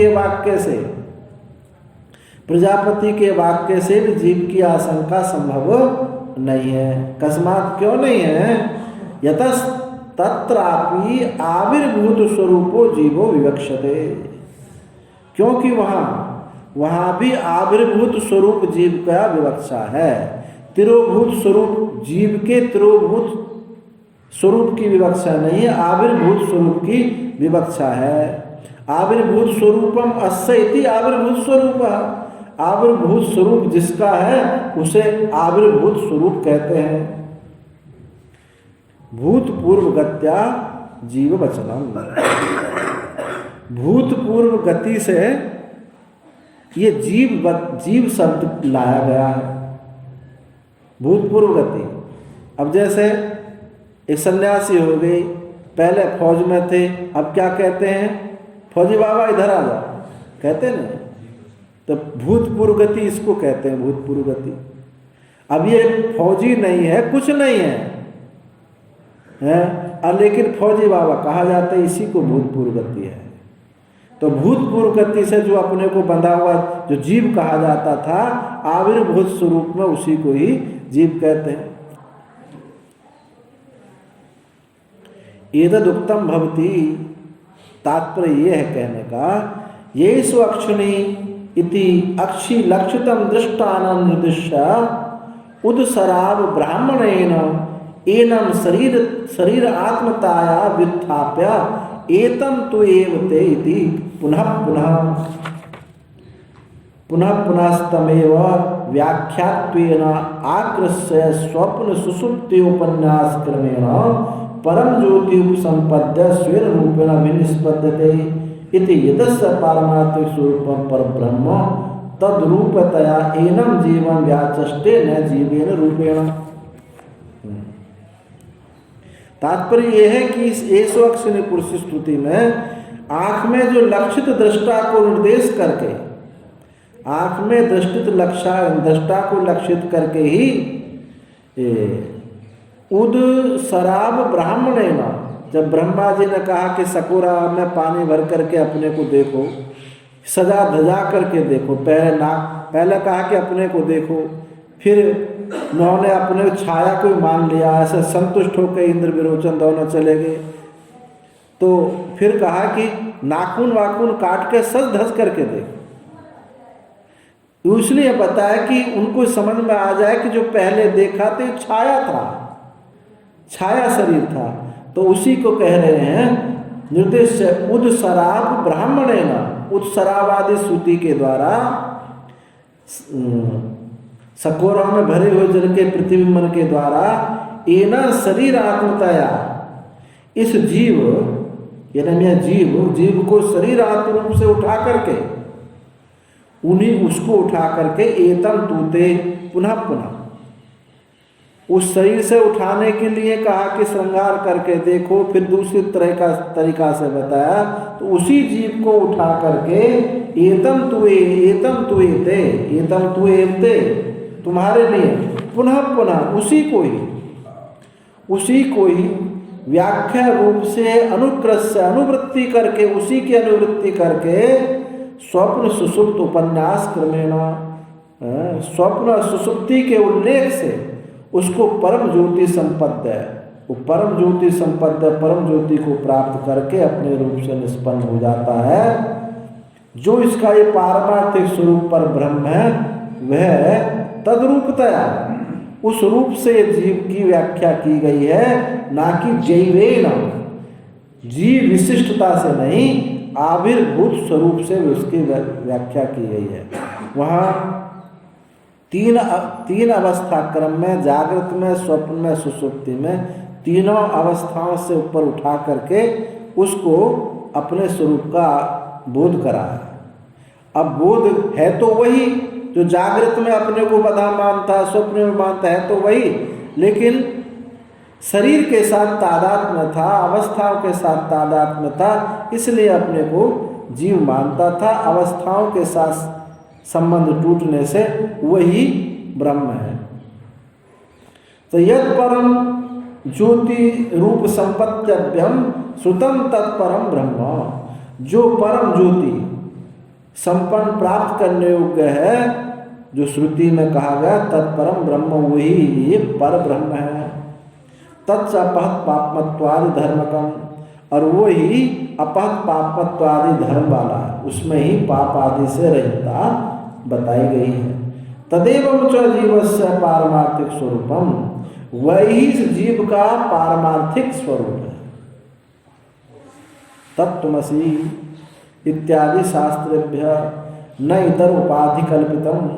के वाक्य से भी जीव की आशंका संभव नहीं है। कस्मात, क्यों नहीं है? यतस् तत्रापि आविर्भूत स्वरूपो जीवो विवक्षते, क्योंकि वहाँ भी आविर्भूत स्वरूप जीव का विवक्षा है। तिरोभूत स्वरूप जीव के तिरोभूत स्वरूप की विवक्षा नहीं है, आविर्भूत स्वरूप की विवक्षा है। आविर्भूत स्वरूपम अस्य इति आविर्भूत स्वरूप, आविर्भूत स्वरूप जिसका है उसे आविर्भूत स्वरूप कहते हैं। भूतपूर्व गत्या जीव वचनम, भूतपूर्व गति से ये जीव शब्द लाया गया है। भूतपूर्व गति, अब जैसे एक सन्यासी हो गई, पहले फौज में थे, अब क्या कहते हैं? फौजी बाबा इधर आ जाओ, कहते ना। तो भूतपूर्व गति इसको कहते हैं, भूतपूर्व गति। अब ये फौजी नहीं है, कुछ नहीं है, लेकिन फौजी बाबा कहा जाता है, इसी को भूतपूर्व गति है। तो भूतपूर्व गति से जो अपने को बंधा हुआ जो जीव कहा जाता था, आविर्भूत स्वरूप में उसी को ही जीव कहते हैं। एतदुक्तम भवति, तात्पर्य ये है कहने का, ये स्वक्षिणी इति अक्षि लक्षितम दृष्टानं निर्दिश्य उदसराव ब्राह्मणेन एनम शरीर आत्मताया व्युत्थाप्य एतम तु एव ते इति पुनः स्तमेव व्याख्यात्वेन आकृष्य स्वप्न सुषुप्ति उपन्यास क्रमेण परम ज्योति उपसंपद्य स्वेन रूपेण विनिष्पद्यते इति यदस्य पारमार्थिक स्वरूपं परब्रह्म तद्रूपतया एनं जीवं व्याचष्टे न जीवेन रूपेण। तात्पर्य यह है कि इस एषोक्षिणी पुरुष स्तुति में आंख में जो लक्षित दृष्टा को निर्देश करके, आंख में दृष्टा को लक्षित करके ही उद शराब ब्राह्मणे न, जब ब्रह्मा जी ने कहा कि सकोरा में पानी भर करके अपने को देखो, सजा धजा करके देखो, पहले कहा कि अपने को देखो, फिर उन्होंने अपने छाया को मान लिया, ऐसे संतुष्ट होकर इंद्र विरोचन दोनों चले गए। तो फिर कहा कि नाखून वाखून काट के सज धस करके देखो, इसलिए बताया कि उनको समझ में आ जाए कि जो पहले देखा तो छाया था, छाया शरीर था। तो उसी को कह रहे हैं निर्देश उद शराब ब्राह्मणे न, उद शराबादी श्रुति के द्वारा सकोरा में भरे हुए जल के प्रतिबिंबन के द्वारा एना शरीर आत्मताया, इस जीव यानी जीव को शरीर आत्म रूप से उठा करके, उसको उठा करके एतम तूते पुनः उस शरीर से उठाने के लिए कहा कि श्रृंगार करके देखो, फिर दूसरी तरीका से बताया, तो उसी जीव को उठा करके एतम तुए तुम्हारे लिए पुनः उसी को ही व्याख्या रूप से अनुवृत्ति करके, उसी की अनुवृत्ति करके स्वप्न सुषुप्त उपन्यास क्रमेण, स्वप्न सुषुप्ति के उल्लेख से उसको परम ज्योति संपद्य, वो परम ज्योति संपद्य परम ज्योति को प्राप्त करके अपने रूप से निष्पन्न हो जाता है। जो इसका ये पारमार्थिक स्वरूप पर ब्रह्म है, वह तद्रूपतया उस रूप से जीव की व्याख्या की गई है, ना कि जैवेन, जीव विशिष्टता से नहीं, आविर्भूत स्वरूप से उसकी व्याख्या की गई है। वहाँ तीन अवस्था क्रम में, जागृत में, स्वप्न में, सुषुप्ति में, तीनों अवस्थाओं से ऊपर उठा करके उसको अपने स्वरूप का बोध कराया। अब बोध है तो वही जो जागृत में अपने को बधा मानता, स्वप्न में मानता है तो वही, लेकिन शरीर के साथ तादात्म्य था, अवस्थाओं के साथ तादात्म्य था, इसलिए अपने को जीव मानता था। अवस्थाओं के साथ संबंध टूटने से वही ब्रह्म है। तो यद परम ज्योति रूप संपत्त्यभ्यम श्रुतम तत्परम ब्रह्म, जो परम ज्योति संपन्न प्राप्त करने योग्य है, जो श्रुति में कहा गया तत्परम ब्रह्म, वही पर ब्रह्म है। तत्स अपहत पापमत्वादि धर्मकम, और वही अपहत पापमत्वादि धर्म वाला है, उसमें ही पाप आदि से रहितता बताई गई है। तदेव च जीवस्य पारमार्थिक स्वरूपम, वही इस जीव का पारमार्थिक स्वरूप है। तत्त्वमसि इत्यादि शास्त्रेभ्य न इतर उपाधि कल्पितम,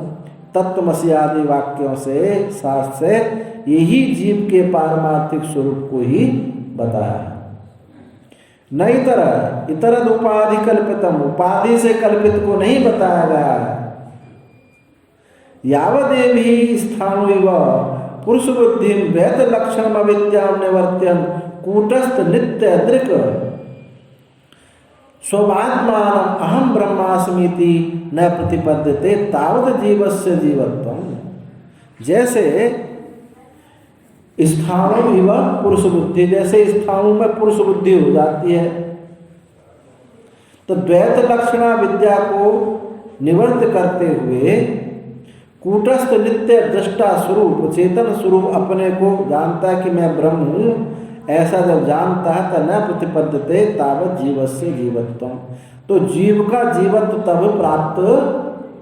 तत्त्वमसि आदि वाक्यों से, शास्त्र से यही जीव के पारमार्थिक स्वरूप को ही बताया। न इतर उपाधि कल्पितम, उपाधि से कल्पित को नहीं बताया गया है। यावदेव ही स्थाणुव पुरुष बुद्धि वैध लक्षण अविद्याम निवर्त्यन कूटस्थ नित्य दृक् स्वभात्मान अहम ब्रह्मास्मीति न प्रतिपद्यते तावत जीवस्य जीवत्वम। जैसे स्थाणु इव पुरुष बुद्धि, जैसे स्थाणु में पुरुष बुद्धि हो जाती है, तो द्वैत लक्षणा विद्या को निवृत्त करते हुए कूटस्थ नित्य दृष्टा स्वरूप, चेतन स्वरूप अपने को जानता है कि मैं ब्रह्म हूँ, ऐसा जब जानता है तो न प्रतिपद्यते तावत जीवस्य जीवत्वम, तो जीव का जीवत्व तब प्राप्त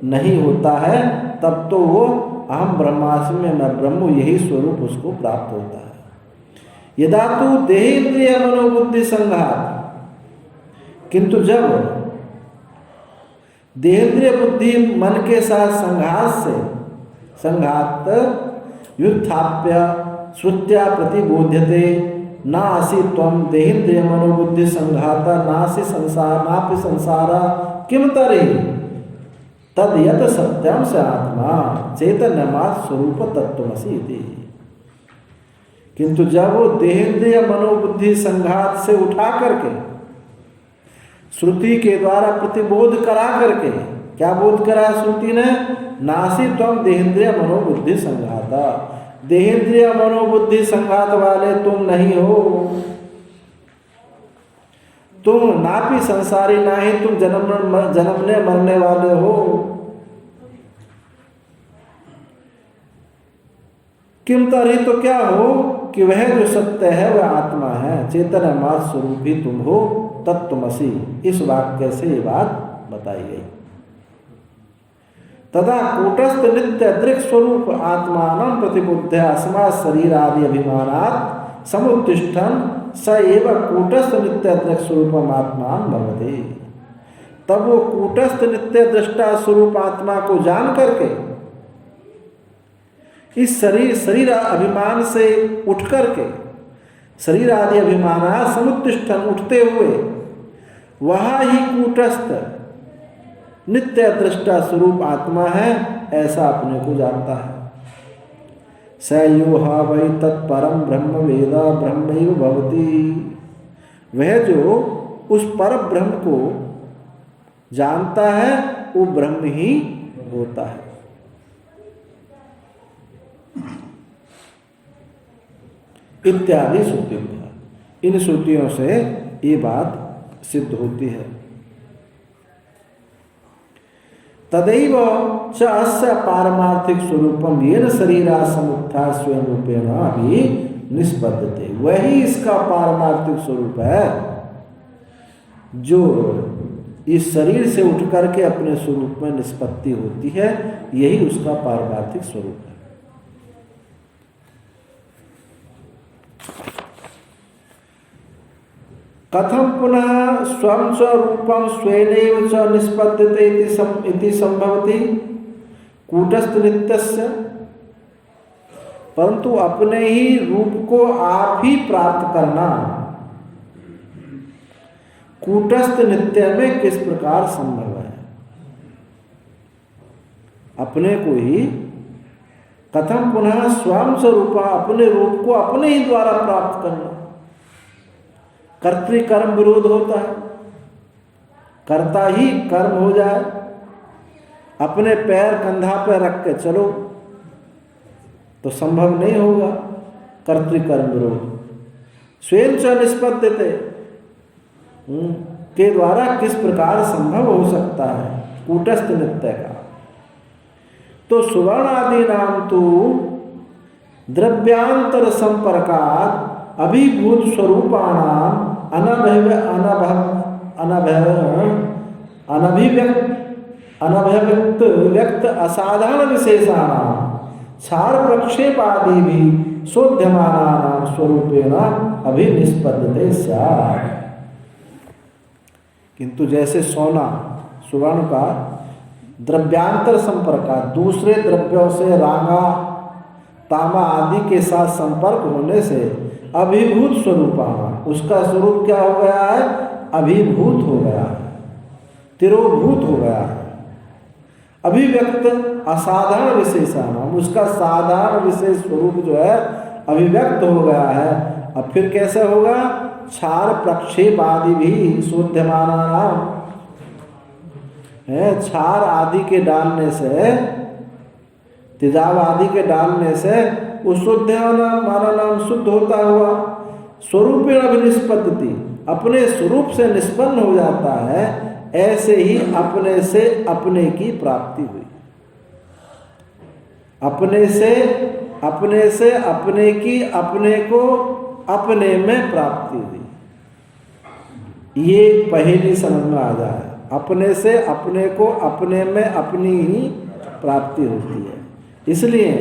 नहीं होता है, तब तो वो अहम ब्रह्मास्मि, मैं ब्रह्म, यही स्वरूप उसको प्राप्त होता है। यदा तो देहेन्द्रिय मनोबुद्धि संघात, किंतु जब देहेन्द्रिय बुद्धि मन के साथ संघात युत्थाप्य श्रुत्या प्रतिबोध्यते नासि त्वं देहेन्द्रिय मनोबुद्धि संघाता नासि संसार नापि संसारा किम तर्हि तद यत सत्यम से आत्मा चैतन्यमात् स्वरूप तत्त्वमसि इति। किंतु जब वो देहेन्द्रिय मनोबुद्धि संघात से उठा करके श्रुति के द्वारा प्रतिबोध करा करके, क्या बोध करा श्रुति ने? नासि त्वं देहेन्द्रिय मनोबुद्धि संघाता, देहेन्द्रिय मनोबुद्धि संघात वाले तुम नहीं हो, तुम नापि संसारी, ना ही तुम जन्मने मरने वाले हो। किम तर्हि, तो क्या हो कि वह जो सत्य है वह आत्मा है, चेतनमात्र स्वरूप ही तुम हो, तत्त्वमसि। इस वाक्य से ये बात बताई गई। तदा कूटस्थ नित्य दृक् स्वरूप आत्मानं प्रतिबुद्ध्य अस्मात् शरीर आदि अभिमानात् समुत्तिष्ठन् स एव कूटस्थ नित्य दृक् स्वरूपम आत्मान भवति। तब वो कूटस्थ नित्य दृष्टा स्वरूप आत्मा को जान करके इस शरीर अभिमान से उठ करके, शरीर आदि अभिमानात् समुत्तिष्ठन्, उठते हुए वहाँ ही कूटस्थ नित्य दृष्टा स्वरूप आत्मा है, ऐसा अपने को जानता है। स यो हा वै तत्परम ब्रह्म वेद ब्रह्मैव भवति, वह जो उस पर ब्रह्म को जानता है वो ब्रह्म ही होता है। इत्यादि श्रुतियों, इन श्रुतियों से ये बात सिद्ध होती है। तदैव च अस्य पारमार्थिक स्वरूपम येन शरीरा समुत्थाय स्वयं रूपेण अभी निष्पद्यते, वही इसका पारमार्थिक स्वरूप है जो इस शरीर से उठ करके अपने स्वरूप में निष्पत्ति होती है, यही उसका पारमार्थिक स्वरूप है। कथम पुनः स्वयं स्वरूपम स्वेनैव च निष्पद्यते इति संभवति कूटस्थ नित्यस्य, परंतु अपने ही रूप को आप ही प्राप्त करना कूटस्थ नित्य में किस प्रकार संभव है। अपने को ही कथम पुनः स्वयं स्वरूपा, अपने रूप को अपने ही द्वारा प्राप्त करना। कर्तृकर्म विरोध होता है, कर्ता ही कर्म हो जाए। अपने पैर कंधा पर रख के चलो तो संभव नहीं होगा। कर्तृकर्म विरोध स्वयं च निष्पद्यते के द्वारा किस प्रकार संभव हो सकता है कूटस्थ नित्य का। तो सुवर्ण आदि नाम तो द्रव्यांतर संपर्कात् अभिभूत स्वरूपाणाम अनभिव्यक्त व्यक्त असाधारण विशेषाणाम क्षार प्रक्षेपादि भी शोध्यमानानाम स्वरूपेण अभिनिष्पद्यते स्यात्। किंतु जैसे सोना सुवर्ण का द्रव्यांतर संपर्क, दूसरे द्रव्यों से रांगा तांबा आदि के साथ संपर्क होने से अभिभूत स्वरूपाणाम, उसका स्वरूप क्या हो गया है, अभिभूत हो गया है, तिरोभूत हो गया है। अभिव्यक्त असाधारण विशेषाणाम, उसका साधारण विशेष स्वरूप जो है अभिव्यक्त हो गया है। अब फिर कैसे होगा, क्षार प्रक्षेप आदि भी शोध्यमानानाम है, क्षार आदि के डालने से, तेजाब आदि के डालने से वो शोध्यमानानाम शुद्ध होता हुआ स्वरूपेण अभिनिष्पद्यति, अपने स्वरूप से निष्पन्न हो जाता है। ऐसे ही अपने से अपने की प्राप्ति हुई, अपने से अपने की अपने को अपने में प्राप्ति हुई। ये पहेली समझ में आ जाए, अपने से अपने को अपने में अपनी ही प्राप्ति होती है। इसलिए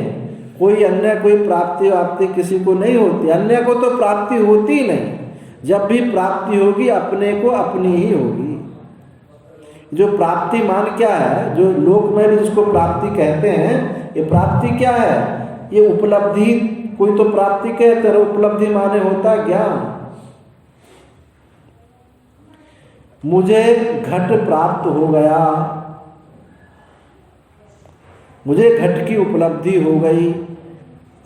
कोई अन्य कोई प्राप्ति किसी को नहीं होती, अन्य को तो प्राप्ति होती नहीं। जब भी प्राप्ति होगी अपने को अपनी ही होगी। जो प्राप्ति मान क्या है, जो लोक में भी जिसको प्राप्ति कहते हैं, ये प्राप्ति क्या है, ये उपलब्धि। कोई तो प्राप्ति कहते हैं, उपलब्धि माने होता ज्ञान। मुझे घट प्राप्त हो गया, मुझे घट की उपलब्धि हो गई।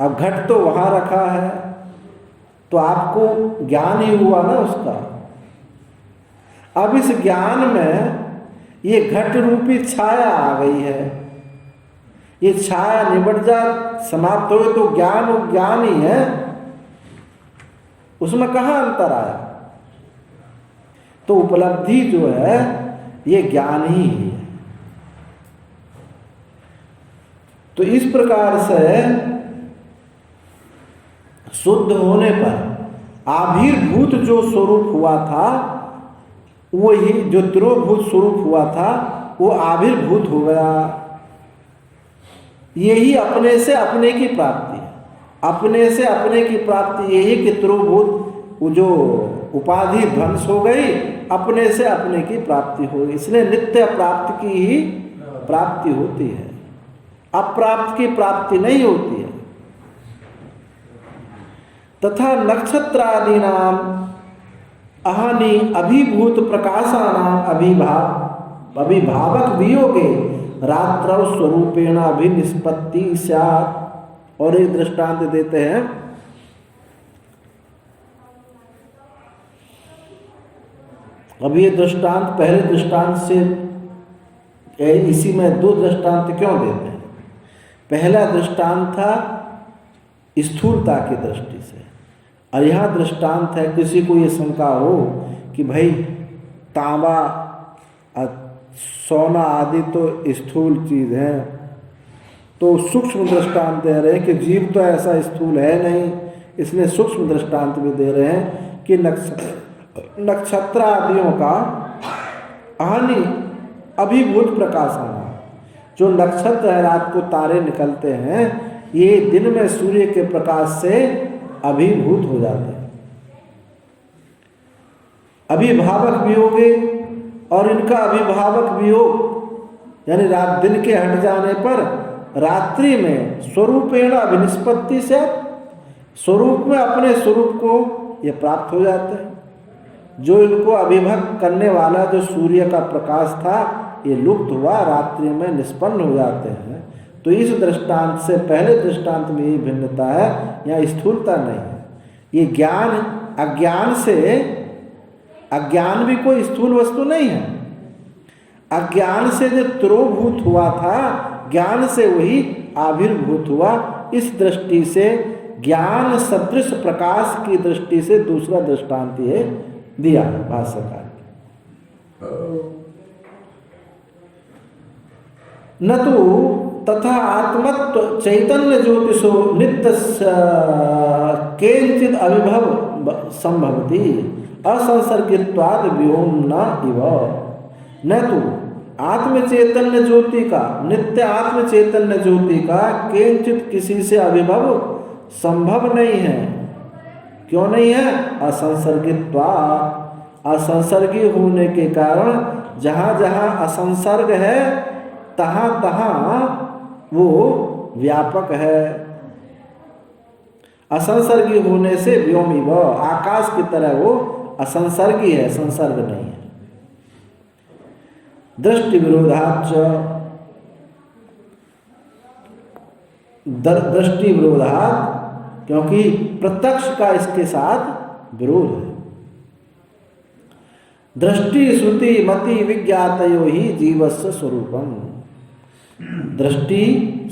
अब घट तो वहां रखा है, तो आपको ज्ञान ही हुआ ना उसका। अब इस ज्ञान में ये घट रूपी छाया आ गई है, ये छाया निबट जा समाप्त हो तो ज्ञान वो ज्ञान ही है, उसमें कहाँ अंतर आया। तो उपलब्धि जो है ये ज्ञान ही है। तो इस प्रकार से शुद्ध होने पर आविर्भूत जो स्वरूप हुआ था, वही जो तिरोभूत स्वरूप हुआ था वो आविर्भूत हो गया। यही अपने से अपने की प्राप्ति है, अपने से अपने की प्राप्ति यही कि तिरोभूत जो उपाधि ध्वंस हो गई, अपने से अपने की प्राप्ति हो गई। इसलिए नित्य प्राप्त की ही प्राप्ति होती है, अप्राप्त की प्राप्ति नहीं होती है। तथा नक्षत्रादि नाम अहानि अभिभूत प्रकाशानाम अभिभावक वियोगे रात्रौ स्वरूपेण अभिनिष्पत्ति स्यात्। और एक दृष्टांत देते हैं, अब ये दृष्टांत पहले दृष्टांत से इसी में दो दृष्टांत क्यों देते हैं। पहला दृष्टांत था स्थूलता की दृष्टि से, और यहाँ दृष्टांत है किसी को ये शंका हो कि भाई तांबा सोना आदि तो स्थूल चीज़ है, तो सूक्ष्म दृष्टांत दे रहे हैं कि जीव तो ऐसा स्थूल है नहीं, इसलिए सूक्ष्म दृष्टांत भी दे रहे हैं कि नक्षत्र आदियों का हानि अभिभूत प्रकाश आना। जो नक्षत्र है, रात को तारे निकलते हैं, ये दिन में सूर्य के प्रकाश से अभिभूत हो जाते हैं। अभिभावक वियोगे, और इनका अभिभावक वियोग यानी रात दिन के हट जाने पर रात्रि में स्वरूपेण अभिनिष्पत्ति से स्वरूप में अपने स्वरूप को ये प्राप्त हो जाते हैं। जो इनको अभिभक्त करने वाला जो सूर्य का प्रकाश था ये लुप्त हुआ, रात्रि में निष्पन्न हो जाते हैं। तो इस दृष्टांत से पहले दृष्टांत में ये भिन्नता है, यहाँ स्थूलता नहीं है। ये ज्ञान अज्ञान से, अज्ञान भी कोई स्थूल वस्तु नहीं है। अज्ञान से जो तिरोभूत हुआ था, ज्ञान से वही आविर्भूत हुआ। इस दृष्टि से ज्ञान सदृश प्रकाश की दृष्टि से दूसरा दृष्टांत ये दिया भाष्यकार। न तो तथा आत्मत्व चैतन्य ज्योतिषो नित्य केंचित अविभव संभवति असंसर्गित्वाद व्योम न इव। न तो आत्म चैतन्य ज्योति का, नित्य आत्म चैतन्य ज्योति का केंचित किसी से अविभव संभव नहीं है। क्यों नहीं है? असंसर्गित्वाद, असंसर्गी होने के कारण जहाँ जहाँ असंसर्ग है तहाँ तहाँ वो व्यापक है। असंसर्गी होने से व्योमिव, आकाश की तरह वो असंसर्गी है, संसर्ग नहीं है। दृष्टि विरोधाच, दृष्टि विरोधात, क्योंकि प्रत्यक्ष का इसके साथ विरोध है। दृष्टि श्रुति मति विज्ञातयो ही जीवस्य स्वरूपम। दृष्टि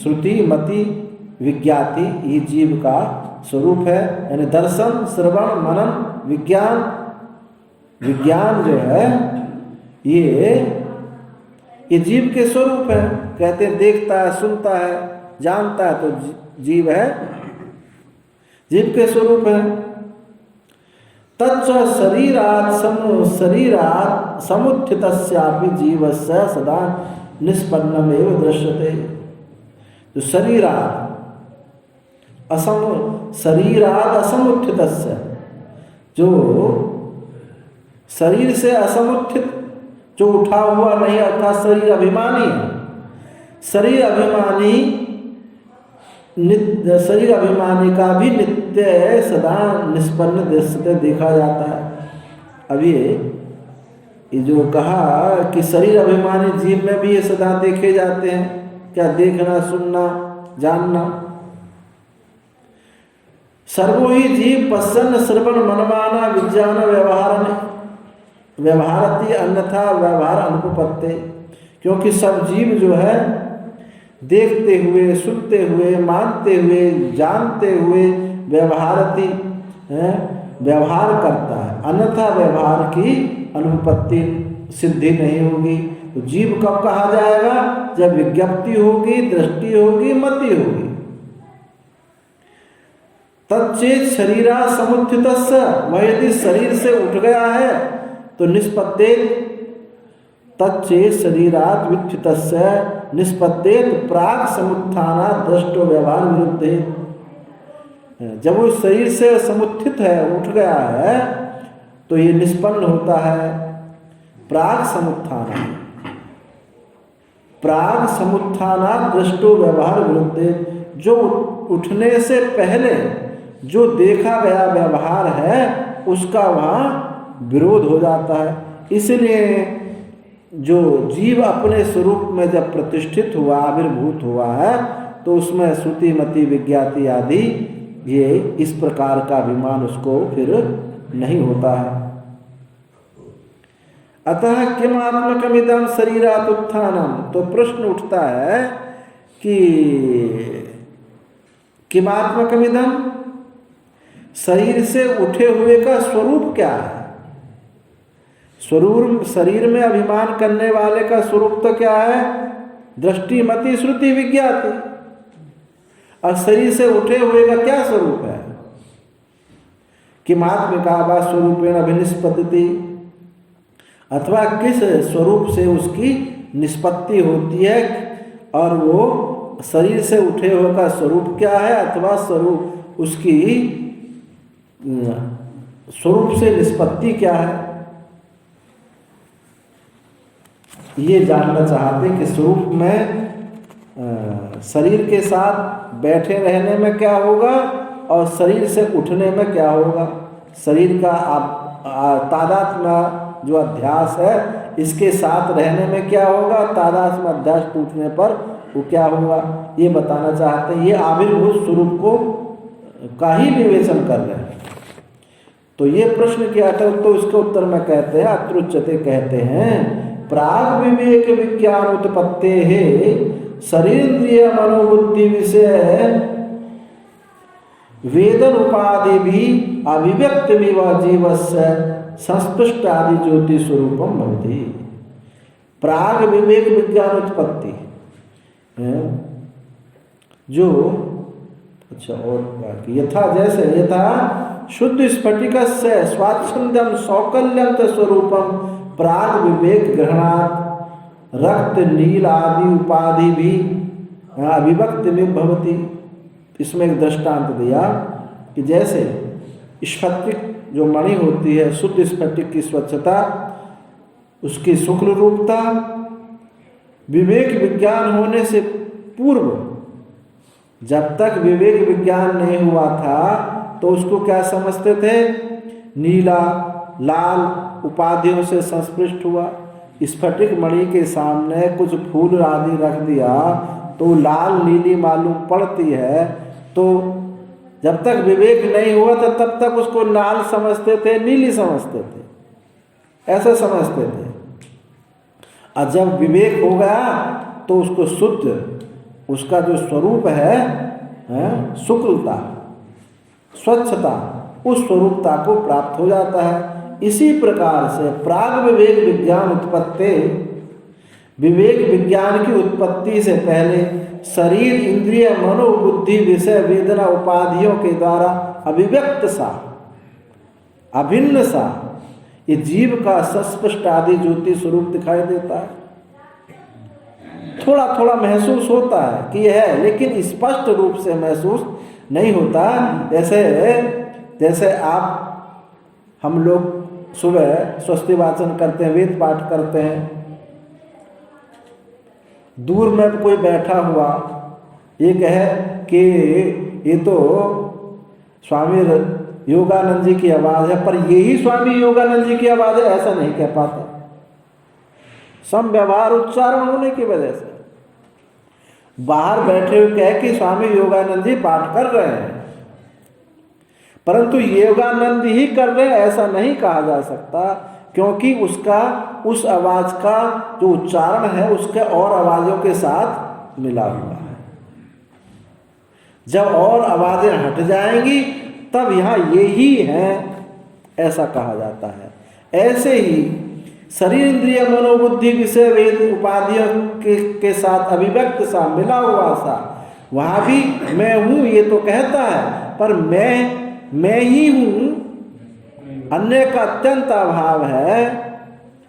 श्रुति मति विज्ञाति ये जीव का स्वरूप है। यानी दर्शन श्रवण मनन विज्ञान, विज्ञान जो है ये जीव के स्वरूप है। कहते हैं देखता है, सुनता है, जानता है, तो जीव है, जीव के स्वरूप है। तच्च शरीरात् समुत्थितस्यापि जीवस्य सदा निष्पन्नमेव दृश्यते। जो शरीरात् असमुत्थितस्य, जो शरीर से असमुत्थित, जो उठा हुआ नहीं, अर्थात शरीर अभिमानी है। शरीर अभिमानी नित्य, शरीर अभिमानी का भी नित्य सदा निष्पन्न दृश्यते देखा जाता है। अभी ये जो कहा कि शरीर अभिमानी जीव में भी ये सदा देखे जाते हैं। क्या देखना, सुनना, जानना। सर्वो ही जीव पश्चन्न श्रवण मनमाना विज्ञान व्यवहारती अन्यथा व्यवहार अनुपत्ते। क्योंकि सब जीव जो है देखते हुए, सुनते हुए, मानते हुए, जानते हुए व्यवहारती व्यवहार करता है, अन्यथा व्यवहार की अनुपत्ति सिद्धि नहीं होगी। तो जीव कब कहा जाएगा? जब विज्ञप्ति होगी, दृष्टि होगी, मति होगी। तच्चेत शरीरा समुत्थितस्य, वह यदि शरीर से उठ गया है तो निष्पत्तेत, तच्चेत शरीरात् विच्युतस्य निष्पत्तेत प्राग समुत्थानात् दृष्टो व्यवहार विरुद्धे। जब वो शरीर से समुत्थित है, उठ गया है, तो ये निष्पन्न होता है प्राग समुत्थान, प्राग समुत्थानात् दृष्टो व्यवहार विरुद्धे। जो उठने से पहले जो देखा गया व्यवहार है उसका वहाँ विरोध हो जाता है। इसलिए जो जीव अपने स्वरूप में जब प्रतिष्ठित हुआ, आविर्भूत हुआ है, तो उसमें श्रुति मति विज्ञाति आदि ये इस प्रकार का अभिमान उसको फिर नहीं होता है। अतः किम आत्मकमिदं शरीरात् उत्थानम। तो प्रश्न उठता है कि किम आत्मकमिदं, शरीर से उठे हुए का स्वरूप क्या है? स्वरूप, शरीर में अभिमान करने वाले का स्वरूप तो क्या है? दृष्टि मति श्रुति विज्ञाति। और शरीर से उठे हुए का क्या स्वरूप है? किमात्मिका वा स्वरूपेण अभिनिष्पत्ति, अथवा किस स्वरूप से उसकी निष्पत्ति होती है, और वो शरीर से उठे हुए का स्वरूप क्या है, अथवा स्वरूप उसकी स्वरूप से निष्पत्ति क्या है, ये जानना चाहते कि स्वरूप में शरीर के साथ बैठे रहने में क्या होगा और शरीर से उठने में क्या होगा। शरीर का तादात्म्य जो अध्यास है इसके साथ रहने में क्या होगा, तादात्म्य अध्यास टूटने पर वो क्या होगा, ये बताना चाहते हैं। ये आविर्भूत स्वरूप को का ही विवेचन कर रहे हैं। तो ये प्रश्न किया था, तो इसके उत्तर में कहते हैं, अत्रुच्यते कहते हैं, प्राग विवेक विज्ञान उत्पत्ते है शरीरेंद्रिय मनोबुद्धि विषय वेदन उपाधि भी अभिव्यक्त जीवस्य संस्पृष्ट आदि ज्योति स्वरूपम भवति। प्राग विवेक विज्ञान उत्पत्ति जो अच्छा और बाकी यथा जैसे यथा शुद्ध स्फटिकस्य स्वाच्छंदम सौकल्यम स्वरूपम प्राग विवेक ग्रहणात् रक्त नील आदि उपाधि भी अभिव्यक्त में भवति। इसमें एक दृष्टांत दिया कि जैसे स्फटिक जो मणि होती है, शुद्ध स्फटिक की स्वच्छता, उसकी शुक्ल रूपता, विवेक विज्ञान होने से पूर्व जब तक विवेक विज्ञान नहीं हुआ था तो उसको क्या समझते थे, नीला लाल उपाधियों से संस्पृष्ट हुआ। स्फटिक मणि के सामने कुछ फूल आदि रख दिया तो लाल नीली मालूम पड़ती है, तो जब तक विवेक नहीं हुआ था तब तक उसको लाल समझते थे, नीली समझते थे, ऐसा समझते थे। और जब विवेक हो गया तो उसको शुद्ध, उसका जो स्वरूप है शुक्लता स्वच्छता, उस स्वरूपता को प्राप्त हो जाता है। इसी प्रकार से प्राग विवेक विज्ञान उत्पत्ति, विवेक विज्ञान की उत्पत्ति से पहले शरीर इंद्रिय मनोबुद्धि विषय वेदना उपाधियों के द्वारा अभिव्यक्त सा अभिन्न सा ये जीव का सस्पष्ट आदि ज्योति स्वरूप दिखाई देता है। थोड़ा थोड़ा महसूस होता है कि यह है, लेकिन स्पष्ट रूप से महसूस नहीं होता। जैसे हम लोग सुबह स्वस्ति वाचन करते हैं, वेद पाठ करते हैं, दूर में कोई बैठा हुआ ये कहे कि ये तो स्वामी योगानंद जी की आवाज़ है, पर यही स्वामी योगानंद जी की आवाज़ है ऐसा नहीं कह पाता। सम व्यवहार उच्चारण होने की वजह से बाहर बैठे हुए कह कि स्वामी योगानंद जी पाठ कर रहे हैं, परंतु योगानंद ही कर रहे हैं ऐसा नहीं कहा जा सकता, क्योंकि उसका उस आवाज का जो उच्चारण है उसके और आवाजों के साथ मिला हुआ है। जब और आवाजें हट जाएंगी तब यहाँ यही है ऐसा कहा जाता है। ऐसे ही शरीर इंद्रिय मनोबुद्धि विषय वेद उपाधियों के साथ अभिव्यक्त सा मिला हुआ सा, वहां भी मैं हूं ये तो कहता है, पर मैं ही हूं, अन्य का अत्यंत अभाव है,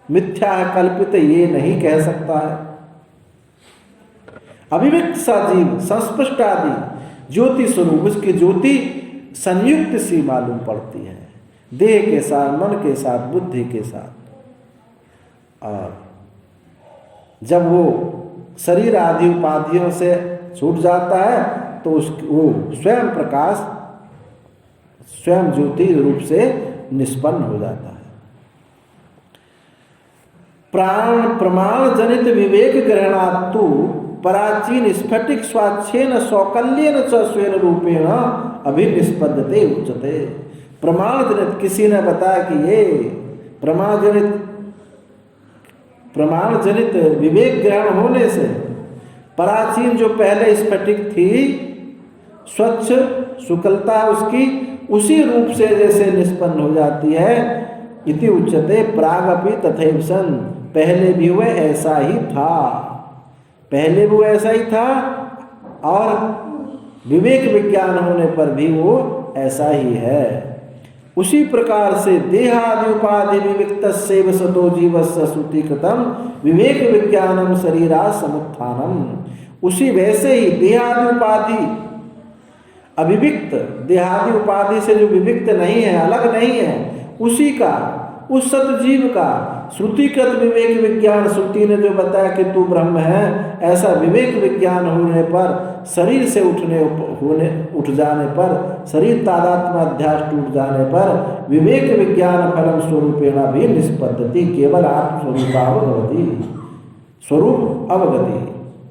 मिथ्या है कल्पित ये नहीं कह सकता है। अभिव्यक्त सा जीव संस्पृष्ट आदि ज्योति स्वरूप, उसकी ज्योति संयुक्त सी मालूम पड़ती है देह के साथ, मन के साथ, बुद्धि के साथ। और जब वो शरीर आदि उपाधियों से छूट जाता है तो वो स्वयं प्रकाश, स्वयं ज्योति रूप से निष्पन्न हो जाता है। प्राण प्रमाण जनित विवेक ग्रहणात्तु पराचीन स्फटिक स्वाच्छेन सौकल्येन च स्वेन रूपेण अभिनिष्पद्यते उच्यते। प्रमाण जनित, किसी ने बताया कि ये प्रमाण जनित विवेक ग्रहण होने से पराचीन जो पहले स्फटिक थी, स्वच्छ शुक्लता उसकी उसी रूप से जैसे निष्पन्न हो जाती है। इति उच्यते प्रागपि तथैव सन, पहले भी वह ऐसा ही था, पहले भी वो ऐसा ही था और विवेक विज्ञान होने पर भी वो ऐसा ही है। उसी प्रकार से देहादि उपाधि विविक्त सेव सतो जीवस्य श्रुति कृतम विवेक विज्ञानम शरीरा समुत्थानम, उसी वैसे ही देहादि उपाधि अविविक्त, देहादि उपाधि से जो विविक्त नहीं है, अलग नहीं है, उसी का, उस सतजीव का श्रुतिकृत विवेक विज्ञान, श्रुति ने जो बताया कि तू ब्रह्म है, ऐसा विवेक विज्ञान होने पर, शरीर से उठ जाने पर, शरीर तादात्म्य अध्यास टूट जाने पर विवेक विज्ञान फलम स्वरूपेण भी निष्पद्यति, केवल आत्मस्वरूपावगति, स्वरूप अवगति,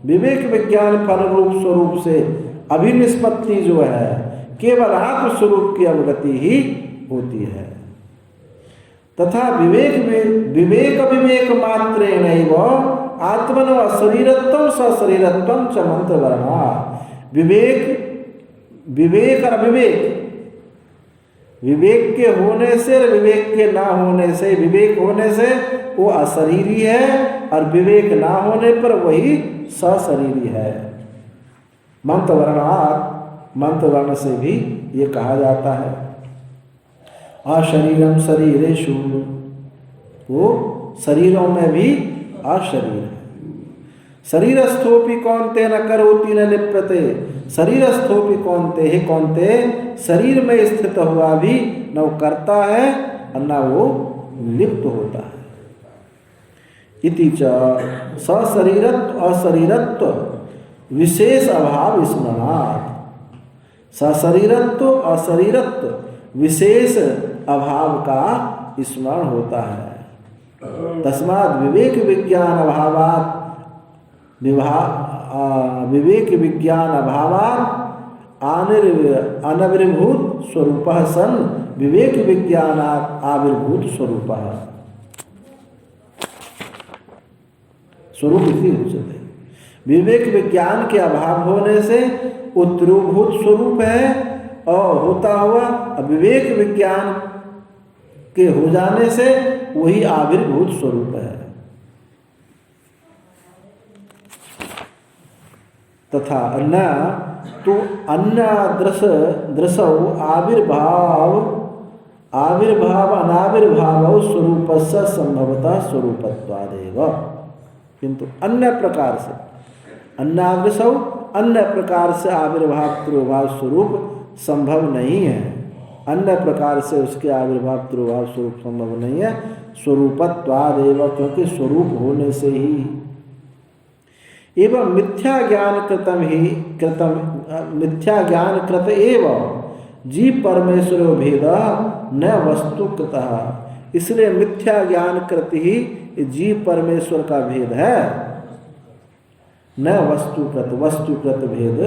विवेक विज्ञान फल रूप स्वरूप से अभिनिष्पत्ति जो है केवल आत्मस्वरूप की अवगति ही होती है। तथा विवेक मात्रेणैव आत्मनो अशरीरत्वं सशरीरत्वं च मंत्रवर्णा। विवेक और विवेक के होने से और विवेक के ना होने से, विवेक होने से वो अशरीरी है और विवेक ना होने पर वही सशरीरी है। मंत्र वर्ण से भी ये कहा जाता है अशरीरम शरीरेषु, वो शरीरों में भी अशरीर है। शरीरस्थोपि कौन्ते न करोति न लिप्यते, शरीरस्थोपि कौन्ते है, कौन्ते शरीर में स्थित हुआ भी न वो करता है और न वो लिप्त होता है। इति च सशरीरत्व अशरीरत्व विशेष अभाव स्मरणात्, सशरीरत्व अशरीरत्व विशेष अभाव का स्मरण होता है। तस्मात् विवेक विज्ञान अभावात् विवेक विज्ञान अभावात् अनविर्भूत स्वरूपः सन् विवेक विज्ञानात् आविर्भूत स्वरूपः, स्वरूप इति उच्यते। विवेक विज्ञान के अभाव होने से उत्तरोभूत स्वरूप है और होता हुआ विवेक विज्ञान के हो जाने से वही आविर्भूत स्वरूप है। तथा अन्य तो अन्य दृशौ आविर्भाव अनाविर्भाव स्वरूपस्य संभवतः स्वरूपत्वादेव, किंतु अन्य प्रकार से अन्यादृशौ अन्य प्रकार से आविर्भाव तिरोभाव स्वरूप संभव नहीं है, अन्य प्रकार से उसके आविर्भाव तिरोभाव स्वरूप संभव नहीं है। स्वरूपत्वादेव, क्योंकि स्वरूप होने से ही। एवं मिथ्या ज्ञान कृत एव जीव परमेश्वरो भेद न वस्तुकृतः, इसलिए मिथ्या ज्ञान कृत ही जीव परमेश्वर का भेद है, न वस्तुकृत भेद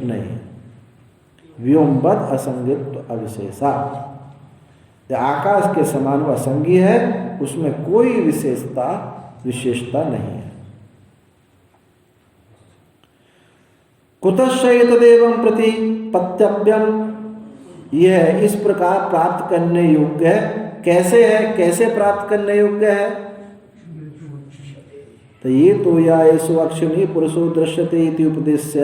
नहीं। व्योमवद असंगित्व अविशेषा, आकाश के समान वह असंगी है, उसमें कोई विशेषता नहीं है। कुतश्च एतदेवं प्रतिपत्तव्यम, यह इस प्रकार प्राप्त करने योग्य है। कैसे है, कैसे प्राप्त करने योग्य है? तो ये तो या एषु अक्षिणी पुरुषो दृश्यते इति उपदेश्य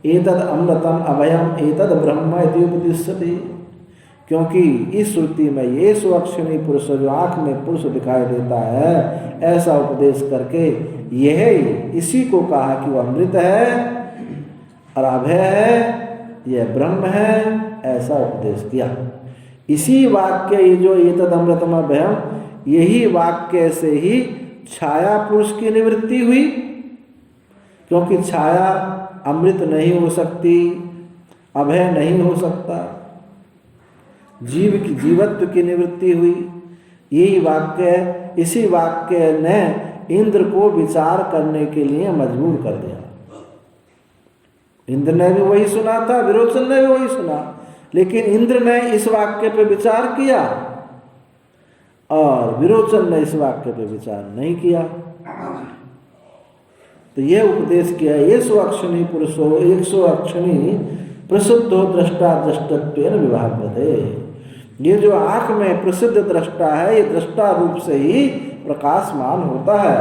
एतद अमृतम अभयम एतद ब्रह्म इति उपदिश्यते, क्योंकि इस श्रुति में ये सुअक्षिणी पुरुष जो आँख में पुरुष दिखाई देता है, ऐसा उपदेश करके यह इसी को कहा कि वह अमृत है और अभय है, यह ब्रह्म है, ऐसा उपदेश किया। इसी वाक्य ये जो एतद अमृतम अभयम, यही वाक्य से ही छाया पुरुष की निवृत्ति हुई, क्योंकि छाया अमृत नहीं हो सकती, अभय नहीं हो सकता, जीव की जीवत्व की निवृत्ति हुई। यही वाक्य, इसी वाक्य ने इंद्र को विचार करने के लिए मजबूर कर दिया। इंद्र ने भी वही सुना था, विरोचन ने भी वही सुना, लेकिन इंद्र ने इस वाक्य पे विचार किया और विरोचन ने इस वाक्य पे विचार नहीं किया। तो यह उपदेश किया, ये सुअक्षिणी पुरुषो एक सुअक्षिणी प्रसिद्धो दृष्टा दृष्टत्वेन विभाव्यते, ये जो आँख में प्रसिद्ध दृष्टा है, ये दृष्टा रूप से ही प्रकाशमान होता है।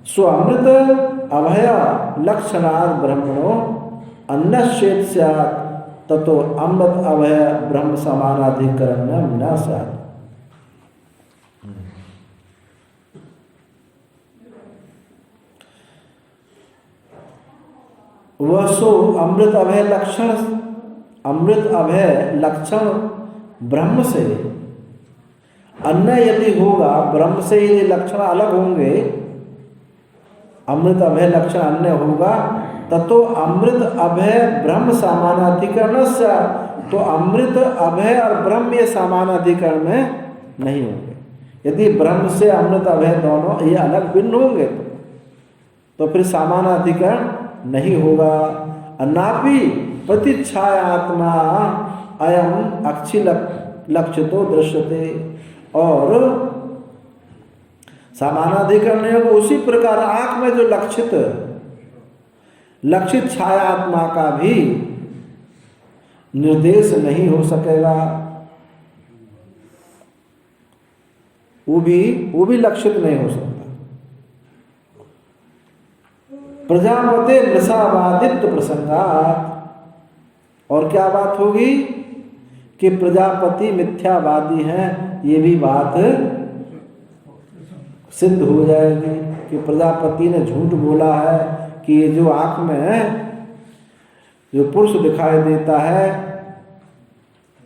सो अमृत अभय लक्षणात् ब्रह्मणो अन्यश्चेत् स्यात् ततो अमृत अभय ब्रह्म समानाधिकरणं न स्यात्। वह सो अमृत अभय लक्षण ब्रह्म से अन्य यदि होगा, ब्रह्म से ये लक्षण अलग होंगे, अमृत अभय लक्षण अन्य होगा, ततो अमृत अभय ब्रह्म सामानाधिकरण से, तो अमृत अभय और ब्रह्म ये सामानाधिकरण में नहीं होंगे। यदि ब्रह्म से अमृत अभय दोनों ये अलग भिन्न होंगे तो फिर सामानाधिकरण नहीं होगा। अन्नापि प्रतिच्छायात्मा अयम अक्षि लक्षितो दृश्यते, और सामानाधिकरण नहीं होगा। उसी प्रकार आंख में जो लक्षित छायात्मा का भी निर्देश नहीं हो सकेगा, वो भी लक्षित नहीं हो सकता। प्रजापते मृषावादित्व प्रसंगात, और क्या बात होगी कि प्रजापति मिथ्यावादी हैं, ये भी बात सिद्ध हो जाएगी कि प्रजापति ने झूठ बोला है कि ये जो आंख में जो पुरुष दिखाई देता है,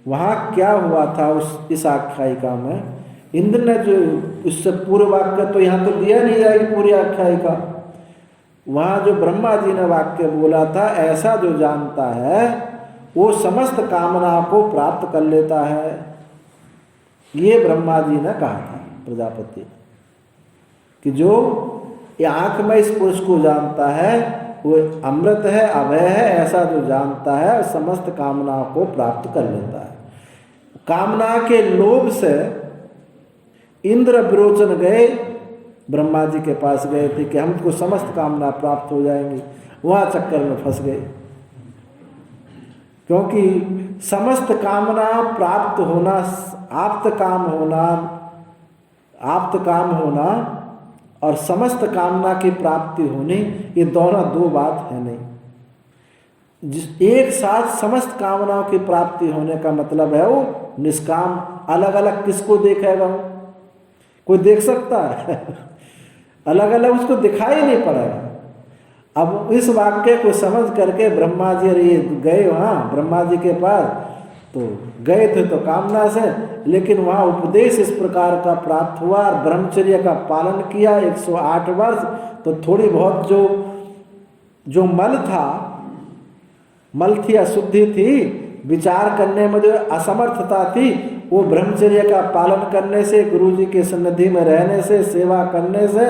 वहाँ क्या हुआ था इस आख्यायिका में। इंद्र ने जो इससे पूर्व वाक्य तो यहाँ तो दिया नहीं जाएगी पूरी आख्यायिका, वहाँ जो ब्रह्मा जी ने वाक्य बोला था, ऐसा जो जानता है वो समस्त कामनाओं को प्राप्त कर लेता है, ये ब्रह्मा जी ने कहा था प्रजापति कि जो ये आंख में इस पुरुष को जानता है वो अमृत है, अभय है, ऐसा जो जानता है समस्त कामनाओं को प्राप्त कर लेता है। कामना के लोभ से इंद्र विरोचन गए, ब्रह्मा जी के पास गए थे कि हमको समस्त कामना प्राप्त हो जाएंगी, वहाँ चक्कर में फंस गए, क्योंकि समस्त कामना प्राप्त होना, आप्त काम होना और समस्त कामना की प्राप्ति होनी, ये दोनों दो बात है नहीं। जिस एक साथ समस्त कामनाओं की प्राप्ति होने का मतलब है वो निष्काम। अलग अलग किसको देखेगा, कोई देख सकता है? अलग अलग उसको दिखाई नहीं पड़ेगा। अब इस वाक्य को समझ करके ब्रह्मा जी ये गए वहाँ ब्रह्मा जी के पास, तो गए थे तो कामना से, लेकिन वहाँ उपदेश इस प्रकार का प्राप्त हुआ और ब्रह्मचर्य का पालन किया 108 वर्ष, तो थोड़ी बहुत जो मल थी, अशुद्धि थी, विचार करने में जो असमर्थता थी, वो ब्रह्मचर्य का पालन करने से, गुरु जी के सन्निधि में रहने से, सेवा करने से,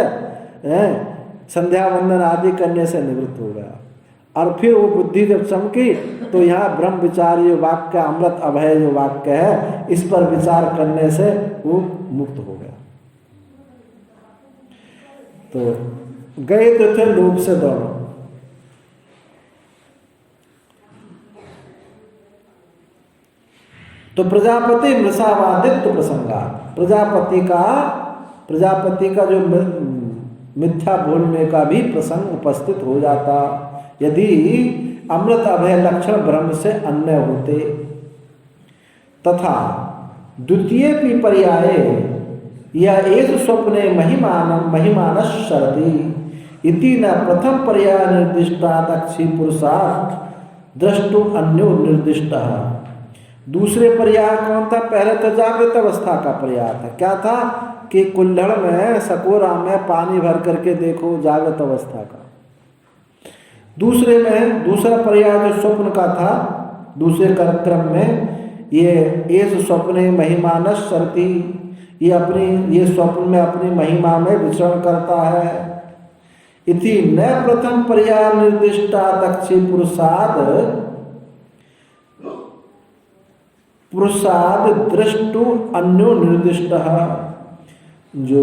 संध्या वंदन आदि करने से निवृत्त हो गया। और फिर वो बुद्धि जब चमकी तो यहाँ ब्रह्म विचार ये वाक्य, अमृत अभय जो वाक्य है, इस पर विचार करने से वो मुक्त हो गया। तो गए तो थे लोभ से दोनों। तो प्रजापति मृषावादित्व प्रसंगा, प्रजापति का जो मिथ्या बोलने का भी प्रसंग उपस्थित हो जाता यदि अमृत अभय लक्षण ब्रह्म से अन्य होते। तथा द्वितीय भी पर्याय यह एक स्वप्ने महिमानस शरति इति न प्रथम पर्याय निर्दिष्टात् अक्षी पुरुषात् द्रष्टु अन्यो निर्दिष्ट। दूसरे पर्याय कौन था? पहले तो जागृत अवस्था का पर्याय था। क्या था कि कुल्हड़ में, सकोरा में पानी भर करके देखो, जागृत अवस्था का। दूसरे में दूसरा पर्याय जो स्वप्न का था, दूसरे क्रम में ये स्वप्ने महिमानस शरति, ये स्वप्न में अपनी महिमा में विचरण करता है। इति न प्रथम पर्याय निर्दिष्टात् अक्षी पुरुषाद दृष्टु अन्यो निर्दिष्ट। जो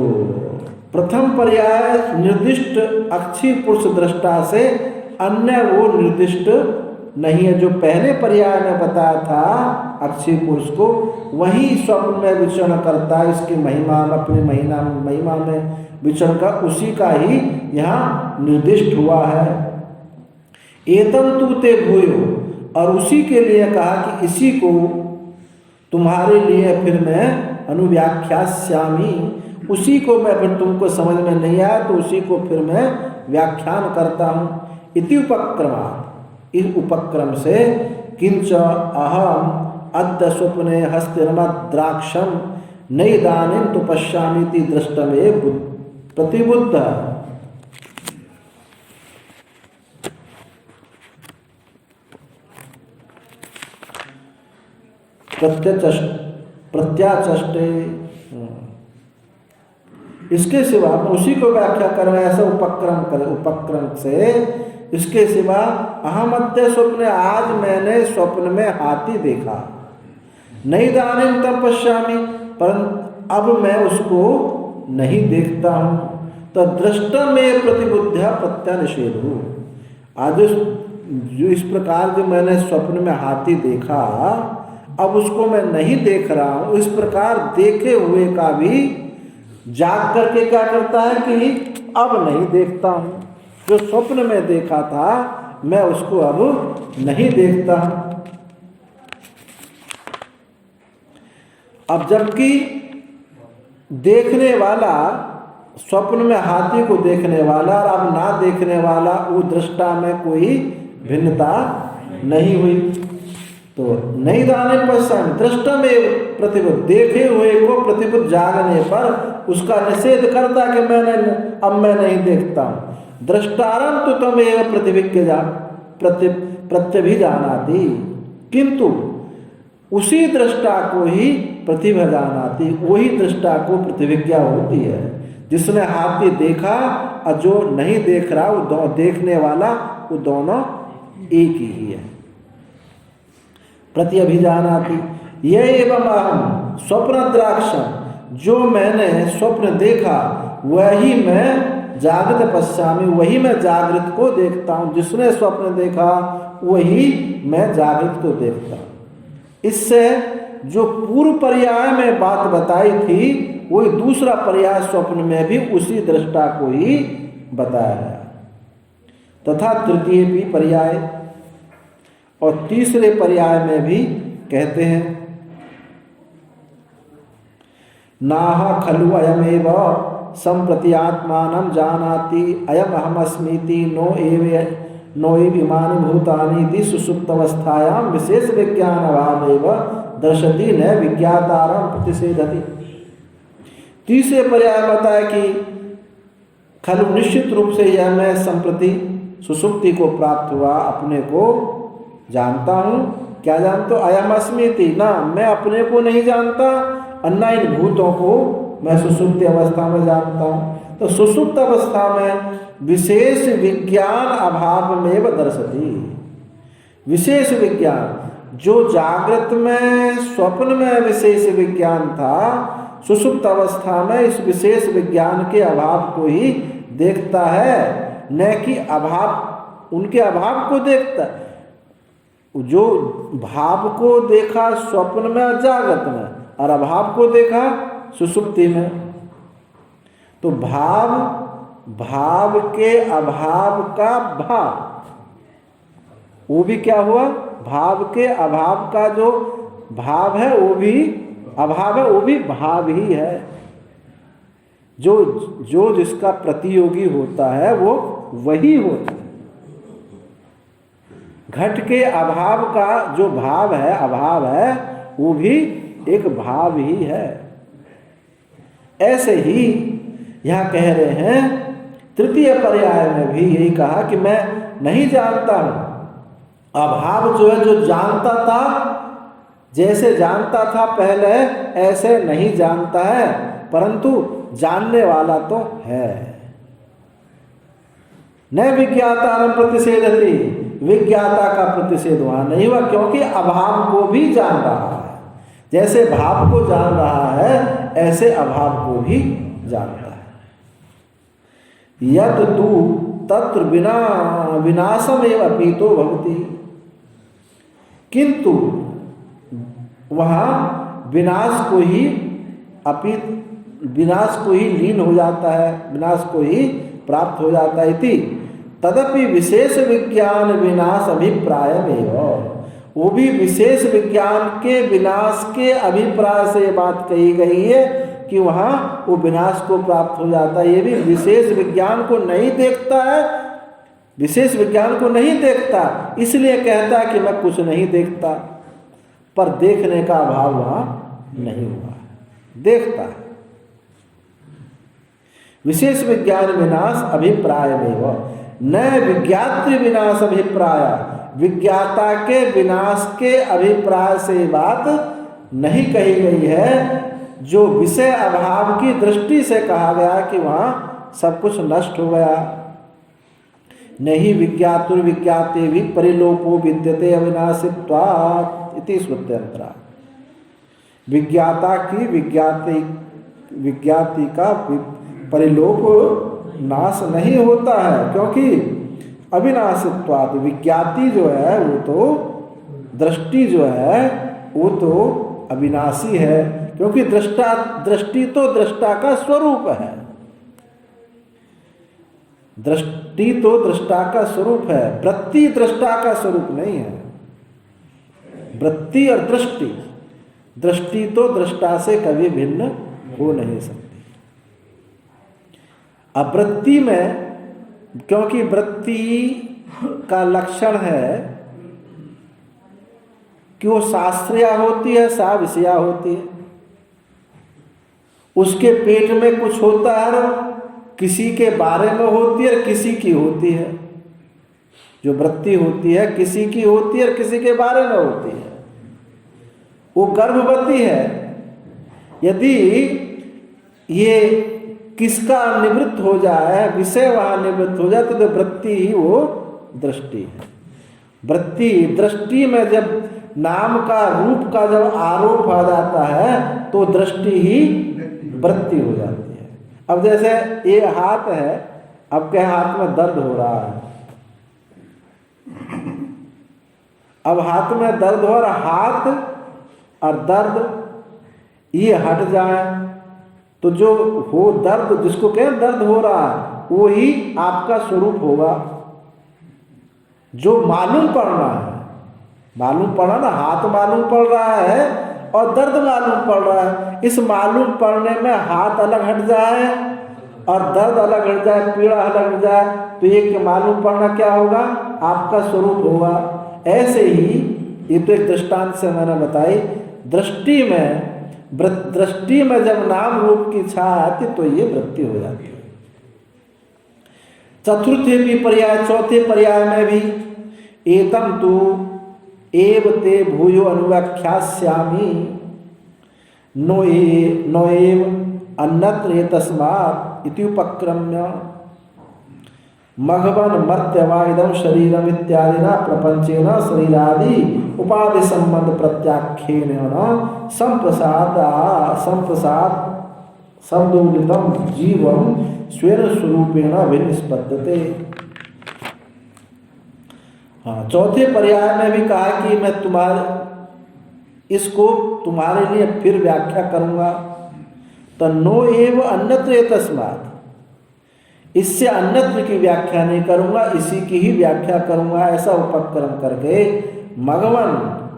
प्रथम पर्याय निर्दिष्ट अक्षी पुरुष दृष्टा से अन्य वो निर्दिष्ट नहीं है। जो पहले पर्याय में बताया था अक्षी पुरुष को, वही स्वप्न में विचरण करता है, इसकी महिमा में, अपनी महिमा में विचरण का, उसी का ही यहाँ निर्दिष्ट हुआ है। एतम तु ते भूयो, और उसी के लिए कहा कि इसी को तुम्हारे लिए फिर मैं अनुव्याख्यास्यामि, उसी को मैं फिर तुमको समझ में नहीं आया तो उसी को फिर मैं व्याख्यान करता हूँ। इति उपक्रमा, इस उपक्रम से किंच अहम अद्य स्वप्ने हस्तिनमद्राक्षम नैदानीं तु पश्यामीति दृष्टमे प्रतिबुद्ध। प्रत्याचष्टे, इसके सिवा उसी को व्याख्या कर रहे हैं, ऐसा उपक्रम करे, उपक्रम से इसके सिवा अहमद्य स्वप्न, आज मैंने स्वप्न में हाथी देखा, नैदानीं तम पश्यामि, परंतु अब मैं उसको नहीं देखता हूँ, तो दृष्टम में प्रतिबुद्ध प्रत्यानिषेधु। आज जो इस प्रकार जो मैंने स्वप्न में हाथी देखा, अब उसको मैं नहीं देख रहा हूँ, इस प्रकार देखे हुए का भी जाग करके क्या करता है कि अब नहीं देखता हूँ, जो स्वप्न में देखा था मैं उसको अब नहीं देखता हूँ। अब जबकि देखने वाला, स्वप्न में हाथी को देखने वाला और अब ना देखने वाला, वो दृष्टा में कोई भिन्नता नहीं हुई। तो नैदानीं पश्यामि दृष्टमेव प्रतिबुद्ध, देखे हुए को प्रतिबुद्ध जागने पर उसका निषेध करता कि अब मैं नहीं देखता हूँ। दृष्टारं तु तमेव प्रत्यभिजानाति, किंतु उसी दृष्टा को ही प्रतिभिजानाति, वही दृष्टा को प्रतिभिज्ञा होती है। जिसने हाथी देखा और जो नहीं देख रहा, वो देखने वाला, वो दोनों एक ही है। प्रत्यभिजानाति ये एवं अहम स्वप्न द्राक्षम, जो मैंने स्वप्न देखा वही मैं जागृत पश्यामि, वही मैं जागृत को देखता हूँ। जिसने स्वप्न देखा वही मैं जागृत को देखता हूँ। इससे जो पूर्व पर्याय में बात बताई थी, वही दूसरा पर्याय स्वप्न में भी उसी दृष्टा को ही बताया है। तथा तृतीय भी पर्याय और तीसरे पर्याय में भी कहते हैं, नाह खलु अयमेव संप्रत्यात्मानं जानाति अयम अहमस्मीति नो इमानि भूतानि इति सुषुप्तावस्थायां विशेष विज्ञान अभावेव दर्शति न विज्ञातारं प्रतिषेधति। तीसरे पर्याय बताया कि खलु निश्चित रूप से यह मैं संप्रति सुषुप्ति को प्राप्त हुआ, अपने को जानता हूँ। क्या जानता हूँ? अयम अस्मीति, ना मैं अपने को नहीं जानता, अन्ना इन भूतों को मैं सुषुप्ति अवस्था में जानता हूँ। तो सुषुप्त अवस्था में विशेष विज्ञान अभाव में दर्शति। विशेष विज्ञान, जो जागृत में स्वप्न में विशेष विज्ञान था, सुषुप्त अवस्था में इस विशेष विज्ञान के अभाव को ही देखता है, न कि अभाव, उनके अभाव को देखता है। जो भाव को देखा स्वप्न में जागृत में और अभाव को देखा सुषुप्ति में, तो भाव के अभाव का भाव, वो भी क्या हुआ? भाव के अभाव का जो भाव है वो भी अभाव है, वो भी भाव ही है। जो जिसका प्रतियोगी होता है वो वही होता है। घट के अभाव का जो भाव है, अभाव है, वो भी एक भाव ही है। ऐसे ही यहाँ कह रहे हैं, तृतीय पर्याय में भी यही कहा कि मैं नहीं जानता हूँ। अभाव जो है, जो जानता था, जैसे जानता था पहले ऐसे नहीं जानता है, परंतु जानने वाला तो है। न विज्ञातारं प्रतिषेधति, विज्ञाता का प्रतिषेध वहां नहीं हुआ, क्योंकि अभाव को भी जान रहा है। जैसे भाव को जान रहा है ऐसे अभाव को भी जानता है। यत् तु तत्र विनाशमेव अपीतो भवति, किंतु वहाँ विनाश को ही लीन हो जाता है, विनाश को ही प्राप्त हो जाता है। इति तदपि विशेष विज्ञान विनाश अभिप्रायमेव, वो भी विशेष विज्ञान के विनाश के अभिप्राय से बात कही गई है कि वहाँ वो विनाश को प्राप्त हो जाता है। ये भी विशेष विज्ञान को नहीं देखता है, विशेष विज्ञान को नहीं देखता, इसलिए कहता है कि मैं कुछ नहीं देखता, पर देखने का अभाव वहाँ नहीं हुआ। देखता है। विशेष विज्ञान विनाश अभिप्राय न विज्ञातृ विनाश अभिप्राय, विज्ञाता के विनाश के अभिप्राय से बात नहीं कही गई है। जो विषय अभाव की दृष्टि से कहा गया कि वहां सब कुछ नष्ट हो गया। नहीं विज्ञातुर विज्ञाते भी परिलोपो विद्यते अविनाशित्वात् इति श्रुत्यंतरा। विज्ञाता की विज्ञाति का परिलोप नाश नहीं होता है, क्योंकि अविनाशित्वात् विज्ञाति जो है वो तो दृष्टि जो है वो तो अविनाशी है, क्योंकि दृष्टि तो दृष्टा का स्वरूप है। दृष्टि तो दृष्टा का स्वरूप है, वृत्ति दृष्टा का स्वरूप नहीं है। वृत्ति और दृष्टि तो दृष्टा से कभी भिन्न हो नहीं सकती। अब वृत्ति में, क्योंकि वृत्ति का लक्षण है कि वो शास्त्रीय होती है, सा विषया होती है। उसके पेट में कुछ होता है, किसी के बारे में होती है और किसी की होती है। जो वृत्ति होती है किसी की होती है और किसी के बारे में होती है। वो गर्भवती है, यदि ये किसका निवृत्त हो जाए, विषय वहां निवृत्त हो जाए, तो वृत्ति ही वो दृष्टि है। वृत्ति दृष्टि में जब नाम का रूप का जब आरोप आ जाता है तो दृष्टि ही वृत्ति हो जाती है। अब जैसे ये हाथ है, आपके हाथ में दर्द हो रहा है, अब हाथ में दर्द हो रहा, हाथ और दर्द ये हट जाए तो जो हो दर्द, जिसको कहें दर्द हो रहा है, वो ही आपका स्वरूप होगा। जो मालूम पड़ रहा है, मालूम पड़ा ना, हाथ मालूम पड़ रहा है और दर्द मालूम पड़ रहा है। इस मालूम पड़ने में हाथ अलग हट जाए और दर्द अलग हट जाए, पीड़ा अलग हट जाए, तो एक मालूम पड़ना क्या होगा, आपका स्वरूप होगा। ऐसे ही ये तो एक दृष्टांत से मैंने बताई। दृष्टि में जब नाम रूप की इच्छा आती तो ये वृत्ति हो जाती है। चतुर्थे भी पर्याय, चौथे पर्याय में भी एतम तु एव ते भूयो अनुव्याख्यास्यामि नो एव अन्यत्र एतस्मात् इति उपक्रम्य मघवन मर्त्यवा इदं शरीरम इत्यादिना प्रपंचेन शरीरादि उपाधि संबंध प्रत्याख्येन संप्रसाद शब्दोदितम जीवम स्वेन स्वरूपेण अभिनिष्पद्यते। हाँ, चौथे पर्याय में भी कहा कि मैं इसको तुम्हारे लिए फिर व्याख्या करूंगा। तो नो एव अन्यत्र एतस्मात्, इससे अन्यत्र की व्याख्या नहीं करूंगा, इसी की ही व्याख्या करूंगा। ऐसा उपक्रम करके मघवन,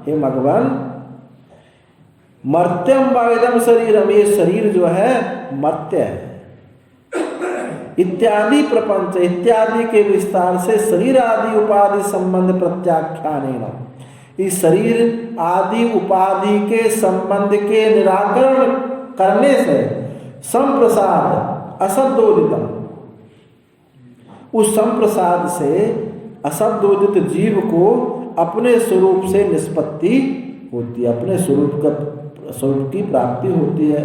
हे मघवन, मर्त्यम वाइदम शरीरम, ये शरीर जो है मर्त्य है, इत्यादि प्रपंच इत्यादि के विस्तार से शरीर आदि उपाधि संबंध प्रत्याख्यानेन, इस शरीर आदि उपाधि के संबंध के निराकरण करने से संप्रसाद अशब्दोदितम, उस संप्रसाद से अशब्दोदित जीव को अपने स्वरूप से निष्पत्ति होती है, अपने स्वरूप की प्राप्ति होती है।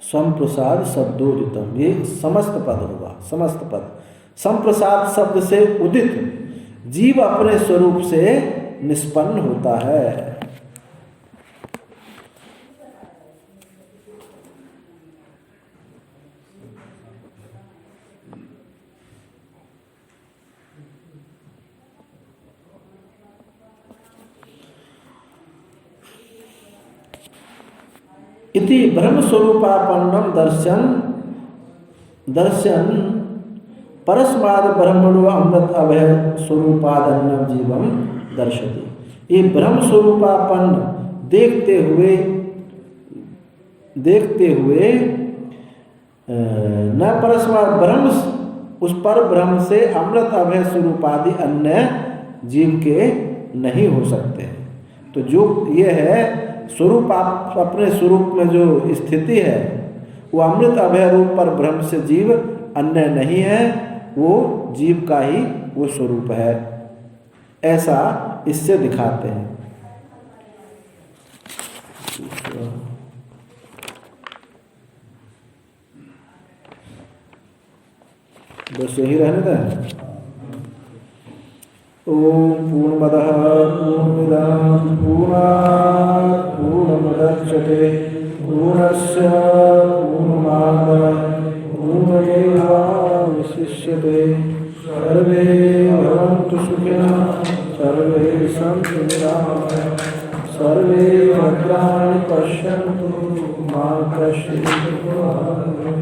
संप्रसाद शब्दोदितम, ये समस्त पद होगा, समस्त पद। संप्रसाद शब्द से उदित जीव अपने स्वरूप से निष्पन्न होता है। इति ब्रह्म स्वरूपापन्नम दर्शन परस्माद ब्रह्मणो अमृत अभय स्वरूपादन्नम जीवम दर्शति। ये ब्रह्म स्वरूपापन्न देखते हुए न परस्माद ब्रह्म, उस पर ब्रह्म से अमृत अभय स्वरूपादि अन्य जीव के नहीं हो सकते। तो जो ये है स्वरूप, आप अपने स्वरूप में जो स्थिति है वो अमृत अभय रूप पर ब्रह्म से जीव अन्य नहीं है, वो जीव का ही वो स्वरूप है, ऐसा इससे दिखाते हैं। बस यही रहने दें। ओम पूर्णमदः पूर्णमिदं पूर्णात् पूर्णमुदच्यते पूर्णस्य पूर्णमादाय पूर्णमेवावशिष्यते। सर्वे भवन्तु सुखिनः, सर्वे सन्तु निरामयाः, सर्वे भद्राणि पश्यन्तु मा कश्चित् दुःखभाग्।